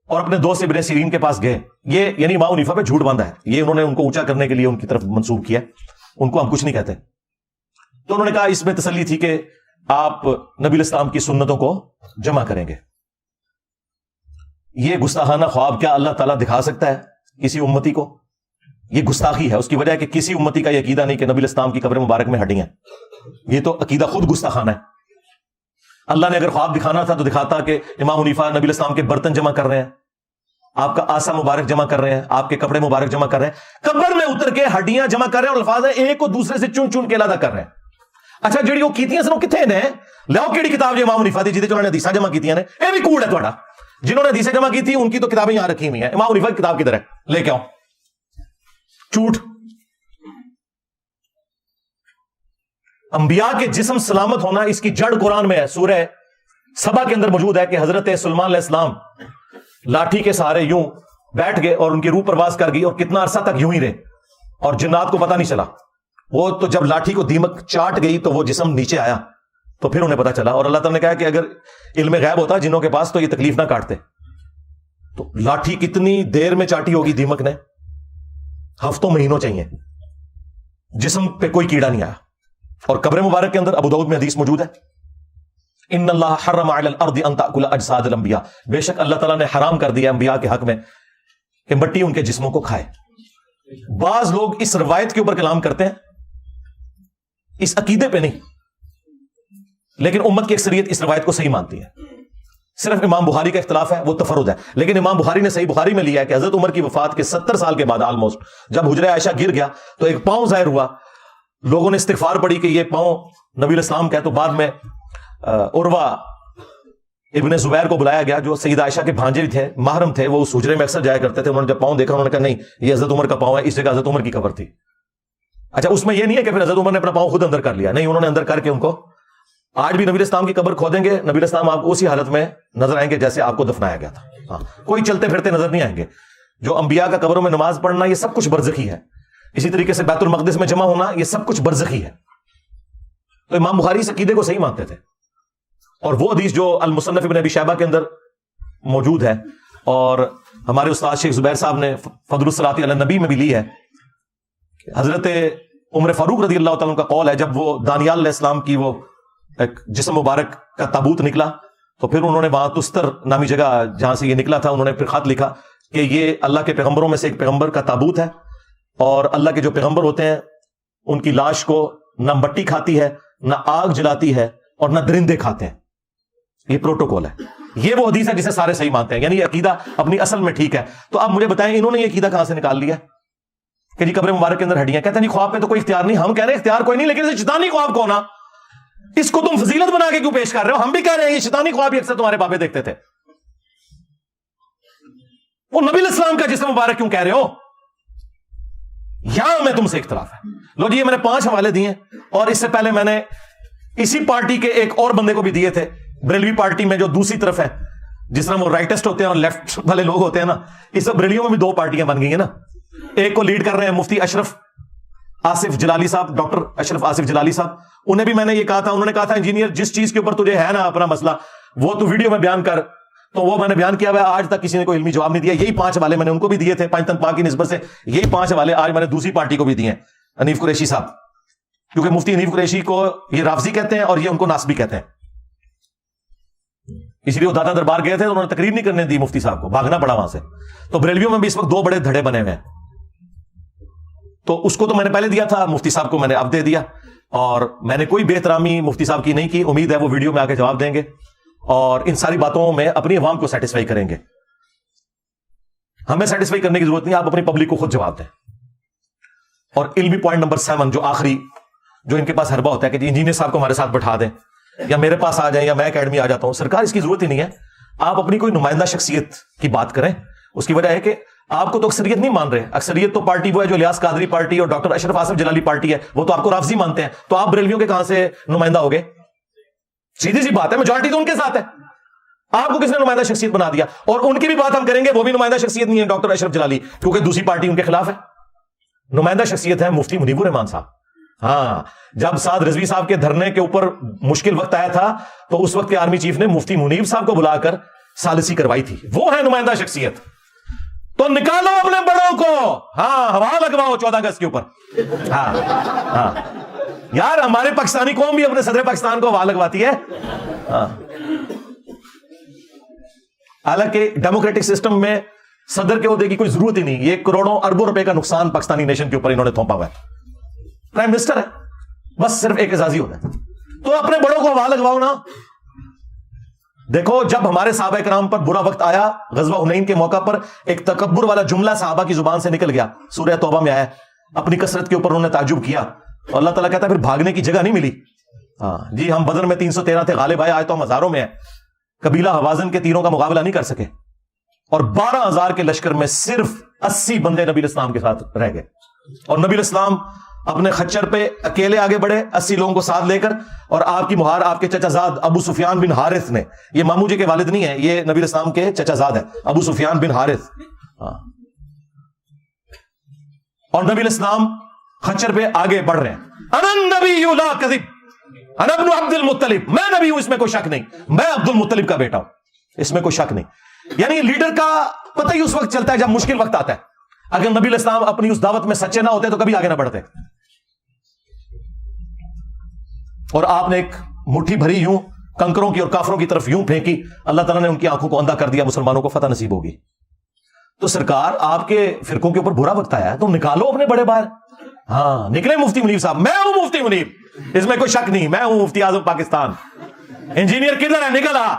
اور اپنے دوست ابن سیرین کے پاس گئے. یہ یعنی امام حنیفہ پہ جھوٹ باندھا ہے, یہ انہوں نے ان کو اونچا کرنے کے لیے ان کی طرف منسوب کیا, ان کو ہم کچھ نہیں کہتے. تو انہوں نے کہا اس میں تسلی تھی کہ آپ نبی علیہ السلام کی سنتوں کو جمع کریں گے. یہ گستاخانہ خواب کیا اللہ تعالیٰ دکھا سکتا ہے کسی امتی کو؟ یہ گستاخی ہے. اس کی وجہ ہے کہ کسی امتی کا یہ عقیدہ نہیں کہ نبی علیہ السلام کی قبر مبارک میں ہڈیاں, یہ تو عقیدہ خود گستاخانہ ہے. اللہ نے اگر خواب دکھانا تھا تو دکھاتا کہ امام حنیفہ نبی علیہ السلام کے برتن جمع کر رہے ہیں, آپ کا آسا مبارک جمع کر رہے ہیں, آپ کے کپڑے مبارک جمع کر رہے ہیں, قبر میں اتر کے ہڈیاں جمع کر رہے ہیں, اور الفاظ ہے ایک کو دوسرے سے چن چن کے علیحدہ کر رہے ہیں. اچھا جڑی وہ کیتیاں سن وہ کتنے نے لاؤ کیڑی کتاب جو امام حنیفہ دی جہدے انہوں نے حدیثاں جمع کیتیاں نے, یہ بھی کوڑ ہے تھوڑا. جنہوں نے حدیثیں جمع کی تھی ان کی تو کتابیں یہاں رکھی ہوئی ہیں, امام حنیفہ کی کتاب کدھر ہے, لے کے آؤ. جھوٹ. انبیاء کے جسم سلامت ہونا اس کی جڑ قرآن میں ہے. سورہ سبا کے اندر موجود ہے کہ حضرت سلیمان علیہ السلام لاٹھی کے سہارے یوں بیٹھ گئے اور ان کی روح پرواز کر گئی, اور کتنا عرصہ تک یوں ہی رہے, اور جنات کو پتہ نہیں چلا. وہ تو جب لاٹھی کو دیمک چاٹ گئی تو وہ جسم نیچے آیا, تو پھر انہیں پتا چلا. اور اللہ تعالیٰ نے کہا کہ اگر علم غیب ہوتا جنوں کے پاس تو یہ تکلیف نہ کاٹتے. تو لاٹھی کتنی دیر میں چاٹی ہوگی دیمک نے؟ ہفتوں مہینوں چاہیے, جسم پہ کوئی کیڑا نہیں آیا. اور قبر مبارک کے اندر ابو داؤد میں حدیث موجود ہے, ان اللہ حرم علی الارض ان تاکل اجساد الانبیاء, بے شک اللہ تعالیٰ نے حرام کر دیا انبیاء کے حق میں کہ مٹی ان کے جسموں کو کھائے. بعض لوگ اس روایت کے اوپر کلام کرتے ہیں, اس عقیدے پہ نہیں, لیکن امت کی اکثریت اس روایت کو صحیح مانتی ہے. صرف امام بخاری کا اختلاف ہے, وہ تفرد ہے. لیکن امام بخاری نے صحیح بخاری میں لیا ہے کہ حضرت عمر کی وفات کے 70 سال کے بعد آلموسٹ جب حجرہ عائشہ گر گیا تو ایک پاؤں ظاہر ہوا, لوگوں نے استغفار پڑھی کہ یہ پاؤں نبی علیہ السلام کا ہے. تو بعد میں عروہ ابن زبیر کو بلایا گیا جو سیدہ عائشہ کے بھانجے بھی تھے, محرم تھے, وہ اس حجرے میں اکثر جایا کرتے تھے. انہوں نے جب پاؤں دیکھا انہوں نے کہا نہیں یہ حضرت عمر کا پاؤں ہے, اس جگہ حضرت عمر کی قبر تھی. اچھا اس میں یہ نہیں ہے کہ پھر حضرت عمر نے اپنا پاؤں خود اندر کر لیا, نہیں, انہوں نے اندر کر کے ان کو, آج بھی نبی اسلام کی قبر کھودیں گے, نبی اسلام آپ کو اسی حالت میں نظر آئیں گے جیسے آپ کو دفنایا گیا تھا. ہاں, کوئی چلتے پھرتے نظر نہیں آئیں گے. جو انبیاء کا قبروں میں نماز پڑھنا یہ سب کچھ برزخی ہے. اسی طریقے سے بیت المقدس میں جمع ہونا یہ سب کچھ برزخی ہے. تو امام بخاری اس عقیدے کو صحیح مانتے تھے, اور وہ حدیث جو المصنف ابن ابی شیبہ کے اندر موجود ہے اور ہمارے استاد شیخ زبیر صاحب نے فضل الصلاۃ علی النبی میں بھی لی ہے, حضرت عمر فاروق رضی اللہ تعالیٰ کا قول ہے, جب وہ دانیال علیہ السلام کی وہ ایک جسم مبارک کا تابوت نکلا تو پھر انہوں نے وہاں تستر نامی جگہ جہاں سے یہ نکلا تھا, انہوں نے پھر خط لکھا کہ یہ اللہ کے پیغمبروں میں سے ایک پیغمبر کا تابوت ہے, اور اللہ کے جو پیغمبر ہوتے ہیں ان کی لاش کو نہ مٹی کھاتی ہے, نہ آگ جلاتی ہے, اور نہ درندے کھاتے ہیں. یہ پروٹوکول ہے. یہ وہ حدیث ہے جسے سارے صحیح مانتے ہیں, یعنی یہ عقیدہ اپنی اصل میں ٹھیک ہے. تو آپ مجھے بتائیں انہوں نے یہ عقیدہ کہاں سے نکال لیا کہ جی قبر مبارک کے اندر ہڈیاں؟ کہتے ہیں جی خواب میں تو کوئی اختیار نہیں. ہم کہہ رہے ہیں اختیار کوئی نہیں, لیکن شیطانی خواب کون نا, اس کو تم فضیلت بنا کے کیوں پیش کر رہے ہو؟ ہم بھی کہہ رہے ہیں یہ شیطانی خواب ہی اکثر تمہارے بابے دیکھتے تھے. وہ نبی الاسلام کا جسم مبارک کیوں کہہ رہے ہو؟ یہاں میں تم سے اختلاف ہے. لو جی, یہ میں نے 5 حوالے دیے, اور اس سے پہلے میں نے اسی پارٹی کے ایک اور بندے کو بھی دیے تھے, بریلوی پارٹی میں جو دوسری طرف ہے, جس طرح وہ رائٹسٹ ہوتے ہیں اور لیفٹ والے لوگ ہوتے ہیں نا, اس بریلیوں میں بھی 2 پارٹیاں بن گئی ہیں نا. ایک کو لیڈ کر رہے ہیں مفتی اشرف آصف جلالی صاحب, ڈاکٹر اشرف آصف جلالی صاحب. انہیں بھی میں نے یہ کہا تھا, انہوں نے کہا تھا انجینئر جس چیز کے اوپر تجھے ہے نا اپنا مسئلہ وہ تو ویڈیو میں بیان کر, تو وہ میں نے بیان کیا ہوا ہے. آج تک کسی نے کوئی علمی جواب نہیں دیا. یہی 5 حوالے میں نے ان کو بھی دیے تھے پنجتن پاک کی نسبت سے, یہی 5 حوالے آج میں نے دوسری پارٹی کو بھی دیے ہیں, حنیف قریشی صاحب, کیونکہ مفتی حنیف قریشی کو یہ رافضی کہتے ہیں اور یہ ان کو ناسبی کہتے ہیں. اس لیے وہ دادا دربار گئے تھے تو انہوں نے تقریر نہیں کرنے دی مفتی صاحب کو, بھاگنا پڑا وہاں سے. تو بریلویوں میں بھی اس وقت 2 بڑے دھڑے بنے ہوئے ہیں. تو اس کو تو میں نے پہلے دیا تھا, مفتی صاحب کو میں نے اب دے دیا, اور میں نے کوئی بے احترامی مفتی صاحب کی نہیں کی. امید ہے وہ ویڈیو میں آ کے جواب دیں گے اور ان ساری باتوں میں اپنی عوام کو سیٹسفائی کریں گے. ہمیں سیٹسفائی کرنے کی ضرورت نہیں, آپ اپنی پبلک کو خود جواب دیں. اور علمی پوائنٹ نمبر 7 جو آخری, جو ان کے پاس حربہ ہوتا ہے کہ جی انجینئر صاحب کو ہمارے ساتھ بٹھا دیں یا میرے پاس آ جائیں یا میں اکیڈمی آ جاتا ہوں. سرکار اس کی ضرورت ہی نہیں ہے. آپ اپنی کوئی نمائندہ شخصیت کی بات کریں. اس کی وجہ ہے کہ آپ کو تو اکثریت نہیں مان رہے. اکثریت تو پارٹی وہ ہے جو الیاس قادری پارٹی اور ڈاکٹر اشرف آصف جلالی پارٹی ہے, وہ تو آپ کو رافضی مانتے ہیں. تو آپ بریلویوں کے کہاں سے نمائندہ ہو گئے؟ سیدھی سی بات ہے, میجورٹی تو ان کے ساتھ ہے. آپ کو کس نے نمائندہ شخصیت بنا دیا؟ اور ان کی بھی بات ہم کریں گے, وہ بھی نمائندہ شخصیت نہیں ہے ڈاکٹر اشرف جلالی, کیونکہ دوسری پارٹی ان کے خلاف ہے. نمائندہ شخصیت ہے مفتی منیب الرحمان صاحب. ہاں, جب سعد رضوی صاحب کے دھرنے کے اوپر مشکل وقت آیا تھا تو اس وقت کے آرمی چیف نے مفتی منیب صاحب کو بلا کر ثالثی کروائی تھی. وہ ہے نمائندہ شخصیت. تو نکالو اپنے بڑوں کو, ہاں ہوا لگواؤ 14 اگست کے اوپر. ہاں ہاں یار, ہمارے پاکستانی قوم بھی اپنے صدر پاکستان کو ہوا لگواتی ہے. ہاں, حالانکہ ڈیموکریٹک سسٹم میں صدر کے عہدے کی کوئی ضرورت ہی نہیں. یہ کروڑوں اربوں روپے کا نقصان پاکستانی نیشن کے اوپر انہوں نے تھوپا ہوا ہے. پرائم منسٹر ہے, بس صرف ایک اعزازی ہوتا ہے. تو اپنے بڑوں کو ہوا لگواؤ نا. دیکھو, جب ہمارے صحابہ کرام پر برا وقت آیا غزوہ حنین کے موقع پر, ایک تکبر والا جملہ صحابہ کی زبان سے نکل گیا, سورہ توبہ میں آیا. اپنی کثرت کے اوپر انہوں نے تعجب کیا, اور اللہ تعالیٰ کہتا ہے پھر بھاگنے کی جگہ نہیں ملی. ہاں جی, ہم بدر میں 313 تھے, غالب آئے, آئے تو ہم ہزاروں میں ہیں. قبیلہ حوازن کے تیروں کا مقابلہ نہیں کر سکے, اور 12,000 کے لشکر میں صرف 80 بندے نبی الاسلام کے ساتھ رہ گئے. اور نبی الاسلام اپنے خچر پہ اکیلے آگے بڑھے 80 لوگوں کو ساتھ لے کر, اور آپ کی مہار آپ کے چچا زاد ابو سفیان بن حارث نے, یہ مامو جی کے والد نہیں ہے, یہ نبی الاسلام کے چچا زاد ہے, ابو سفیان بن حارث. اور نبی الاسلام خچر پہ آگے بڑھ رہے ہیں. انا النبی لا کذب, انا ابن عبد المطلب, میں نبی ہوں, اس میں کوئی شک نہیں, میں عبد المطلب کا بیٹا ہوں, اس میں کوئی شک نہیں. یعنی لیڈر کا پتہ ہی اس وقت چلتا ہے جب مشکل وقت آتا ہے. اگر نبی الاسلام اپنی اس دعوت میں سچے نہ ہوتے تو کبھی آگے نہ بڑھتے. اور آپ نے ایک مٹھی بھری یوں کنکروں کی اور کافروں کی طرف یوں پھینکی, اللہ تعالیٰ نے ان کی آنکھوں کو اندھا کر دیا, مسلمانوں کو فتح نصیب ہوگی. تو سرکار آپ کے فرقوں کے اوپر برا وقت آیا ہے تو نکالو اپنے بڑے باہر. ہاں نکلے مفتی منیب صاحب, میں ہوں مفتی منیب, اس میں کوئی شک نہیں, میں ہوں مفتی اعظم پاکستان. انجینئر کدھر ہے, نکل آ.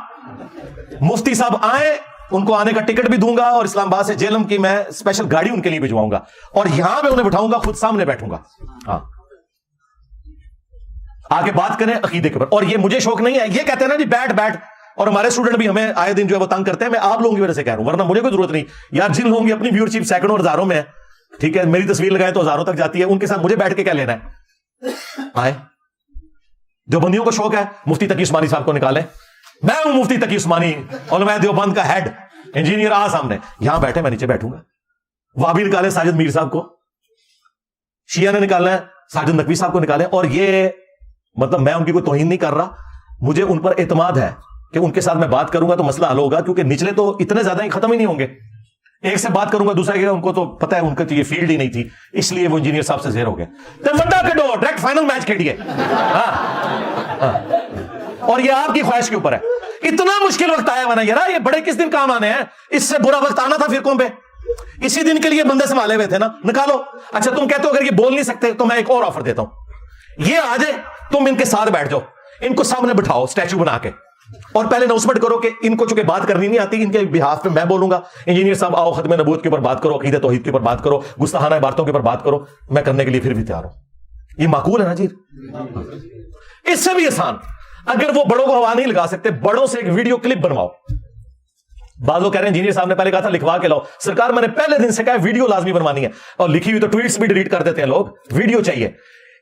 مفتی صاحب آئے, ان کو آنے کا ٹکٹ بھی دوں گا, اور اسلام آباد سے جیلم کی میں اسپیشل گاڑی ان کے لیے بھجواؤں گا, اور یہاں میں انہیں بٹھاؤں گا, خود سامنے بیٹھوں گا. ہاں, آگے بات کریں عقیدے کے اوپر. اور یہ مجھے شوق نہیں ہے, یہ کہتے ہیں نا جی بیٹھ بیٹھ, اور ہمارے اسٹوڈنٹ بھی ہمیں آئے دن جو ہے وہ تنگ کرتے ہیں. میں آپ لوگوں کی وجہ سے کہہ رہا ہوں, ورنہ مجھے کوئی ضرورت نہیں یار. جن لوگوں کی اپنی ویورشپ سینکڑوں اور ہزاروں میں ہے, ٹھیک ہے, میری تصویر لگائے تو ہزاروں تک جاتی ہے, ان کے ساتھ مجھے بیٹھ کے کیا لینا ہے. آئے دیوبندیوں کو شوق ہے مفتی تقی عثمانی صاحب کو نکالیں. میں ہوں مفتی تقی عثمانی, علماء دیوبند کا ہیڈ, انجینئر آ سامنے, یہاں بیٹھے, میں نیچے بیٹھوں گا. وہابی نکالے ساجد میر صاحب کو, شیعہ نے نکالنا ہے ساجد نقوی صاحب کو نکالیں. اور یہ مطلب میں ان کی کوئی توہین نہیں کر رہا, مجھے ان پر اعتماد ہے کہ ان کے ساتھ میں بات کروں گا تو مسئلہ حل ہوگا, کیونکہ نچلے تو اتنے زیادہ ہی ختم ہی نہیں ہوں گے. ایک سے بات کروں گا دوسرا کہ ان کو تو پتہ ہے ان کا تو یہ فیلڈ ہی نہیں تھی, اس لیے وہ انجینئر صاحب سے زیر ہو گئے. ونڈا کھیلو, ڈائریکٹ فائنل میچ کھیلیے. اور یہ آپ کی خواہش کے اوپر ہے. اتنا مشکل وقت آیا ہوا نا یار, یہ بڑے کس دن کام آنے ہیں, اس سے برا وقت آنا تھا فرقوں پہ. اسی دن کے لیے بندے سنبھالے ہوئے تھے نا, نکالو. اچھا تم کہتے ہو اگر یہ بول نہیں سکتے تو میں ایک اور آفر دیتا ہوں, یہ آ جائے, تم ان کے ساتھ بیٹھ جاؤ, ان کو سامنے بٹھاؤ اسٹیچو بنا کے, اور پہلے اناؤنسمنٹ کرو کہ ان کو چونکہ بات کرنی نہیں آتی, ان کے بہاف پہ میں بولوں گا, انجینئر صاحب آؤ ختم نبوت کے اوپر بات کرو, عقیدہ توحید کے اوپر بات کرو, گستاخانہ عبارتوں کے اوپر بات کرو, میں کرنے کے لیے پھر بھی تیار ہوں. یہ معقول ہے نا جی؟ اس سے بھی آسان, اگر وہ بڑوں کو ہوا نہیں لگا سکتے, بڑوں سے ایک ویڈیو کلپ بنواؤ. بعض لوگ کہہ رہے ہیں انجینئر صاحب نے پہلے کہا تھا لکھوا کے لاؤ. سرکار میں نے پہلے دن سے کہا ویڈیو لازمی بنوانی ہے, اور لکھی ہوئی تو ٹویٹس بھی ڈیلیٹ کر دیتے ہیں لوگ. ویڈیو چاہیے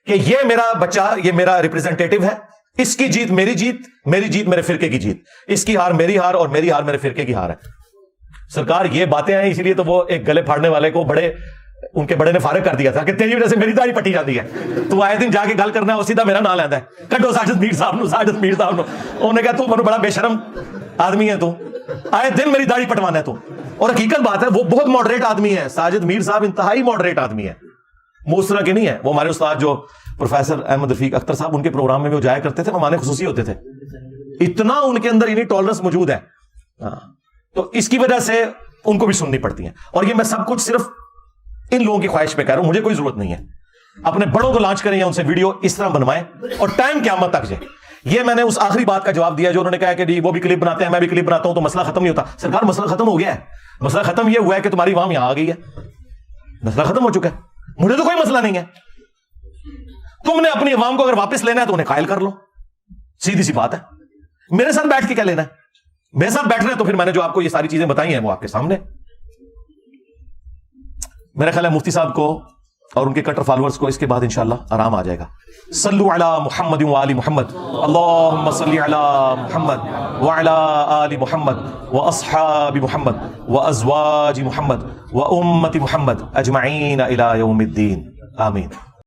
کہ یہ میرا بچہ, یہ میرا ریپرزینٹیٹو ہے, اس کی جیت میری جیت, میری جیت میرے فرقے کی جیت, اس کی ہار میری ہار, اور میری ہار میرے فرقے کی ہار ہے. سرکار یہ باتیں ہیں, اسی لیے تو وہ ایک گلے پھاڑنے والے کو ان کے بڑے نے فارغ کر دیا تھا کہ تیری وجہ سے میری داڑھی پٹی جاتی ہے, تو آئے دن جا کے گل کرنا ہے اور سیدھا میرا نام لینا ہے, کڈو ساجد میر صاحب نو, ساجد میر صاحب نو. انہوں نے کہا تو منو بڑا بے شرم آدمی ہے, تو آئے دن میری داڑھی پٹوانا ہے تو. اور حقیقت بات ہے وہ بہت ماڈریٹ آدمی ہے, ساجد میر صاحب انتہائی ماڈریٹ آدمی ہے, وہ اس طرح کے نہیں ہے. وہ ہمارے استاد جو پروفیسر احمد رفیق اختر صاحب, ان کے پروگرام میں وہ جایا کرتے تھے, مہمان خصوصی ہوتے تھے, اتنا ان کے اندر ٹالرنس موجود ہے. تو اس کی وجہ سے ان کو بھی سننی پڑتی ہیں. اور یہ میں سب کچھ صرف ان لوگوں کی خواہش پہ کہہ رہا ہوں, مجھے کوئی ضرورت نہیں ہے. اپنے بڑوں کو لانچ کریں یا ان سے ویڈیو اس طرح بنوائیں, اور ٹائم قیامت تک جائے. یہ میں نے اس آخری بات کا جواب دیا جو انہوں نے کہا کہ جی وہ بھی کلپ بناتے ہیں, میں بھی کلپ بناتا ہوں, تو مسئلہ ختم نہیں ہوتا. سرکار مسئلہ ختم ہو گیا ہے. مسئلہ ختم یہ ہوا ہے کہ تمہاری عوام یہاں آ گئی ہے, مسئلہ ختم ہو چکا ہے. مجھے تو کوئی مسئلہ نہیں ہے. تم نے اپنی عوام کو اگر واپس لینا ہے تو انہیں قائل کر لو, سیدھی سی بات ہے. میرے ساتھ بیٹھ کے کیا لینا ہے؟ میرے ساتھ بیٹھ رہے ہیں تو پھر میں نے جو آپ کو یہ ساری چیزیں بتائی ہیں وہ آپ کے سامنے. میرا خیال ہے مفتی صاحب کو اور ان کے کٹر فالوورز کو اس کے بعد انشاءاللہ آرام آ جائے گا. صلو علی محمد و آل محمد, اللہم صلی علی محمد وعلی آل محمد واصحاب محمد وازواج محمد وامت محمد اجمعین الی یوم الدین, آمین.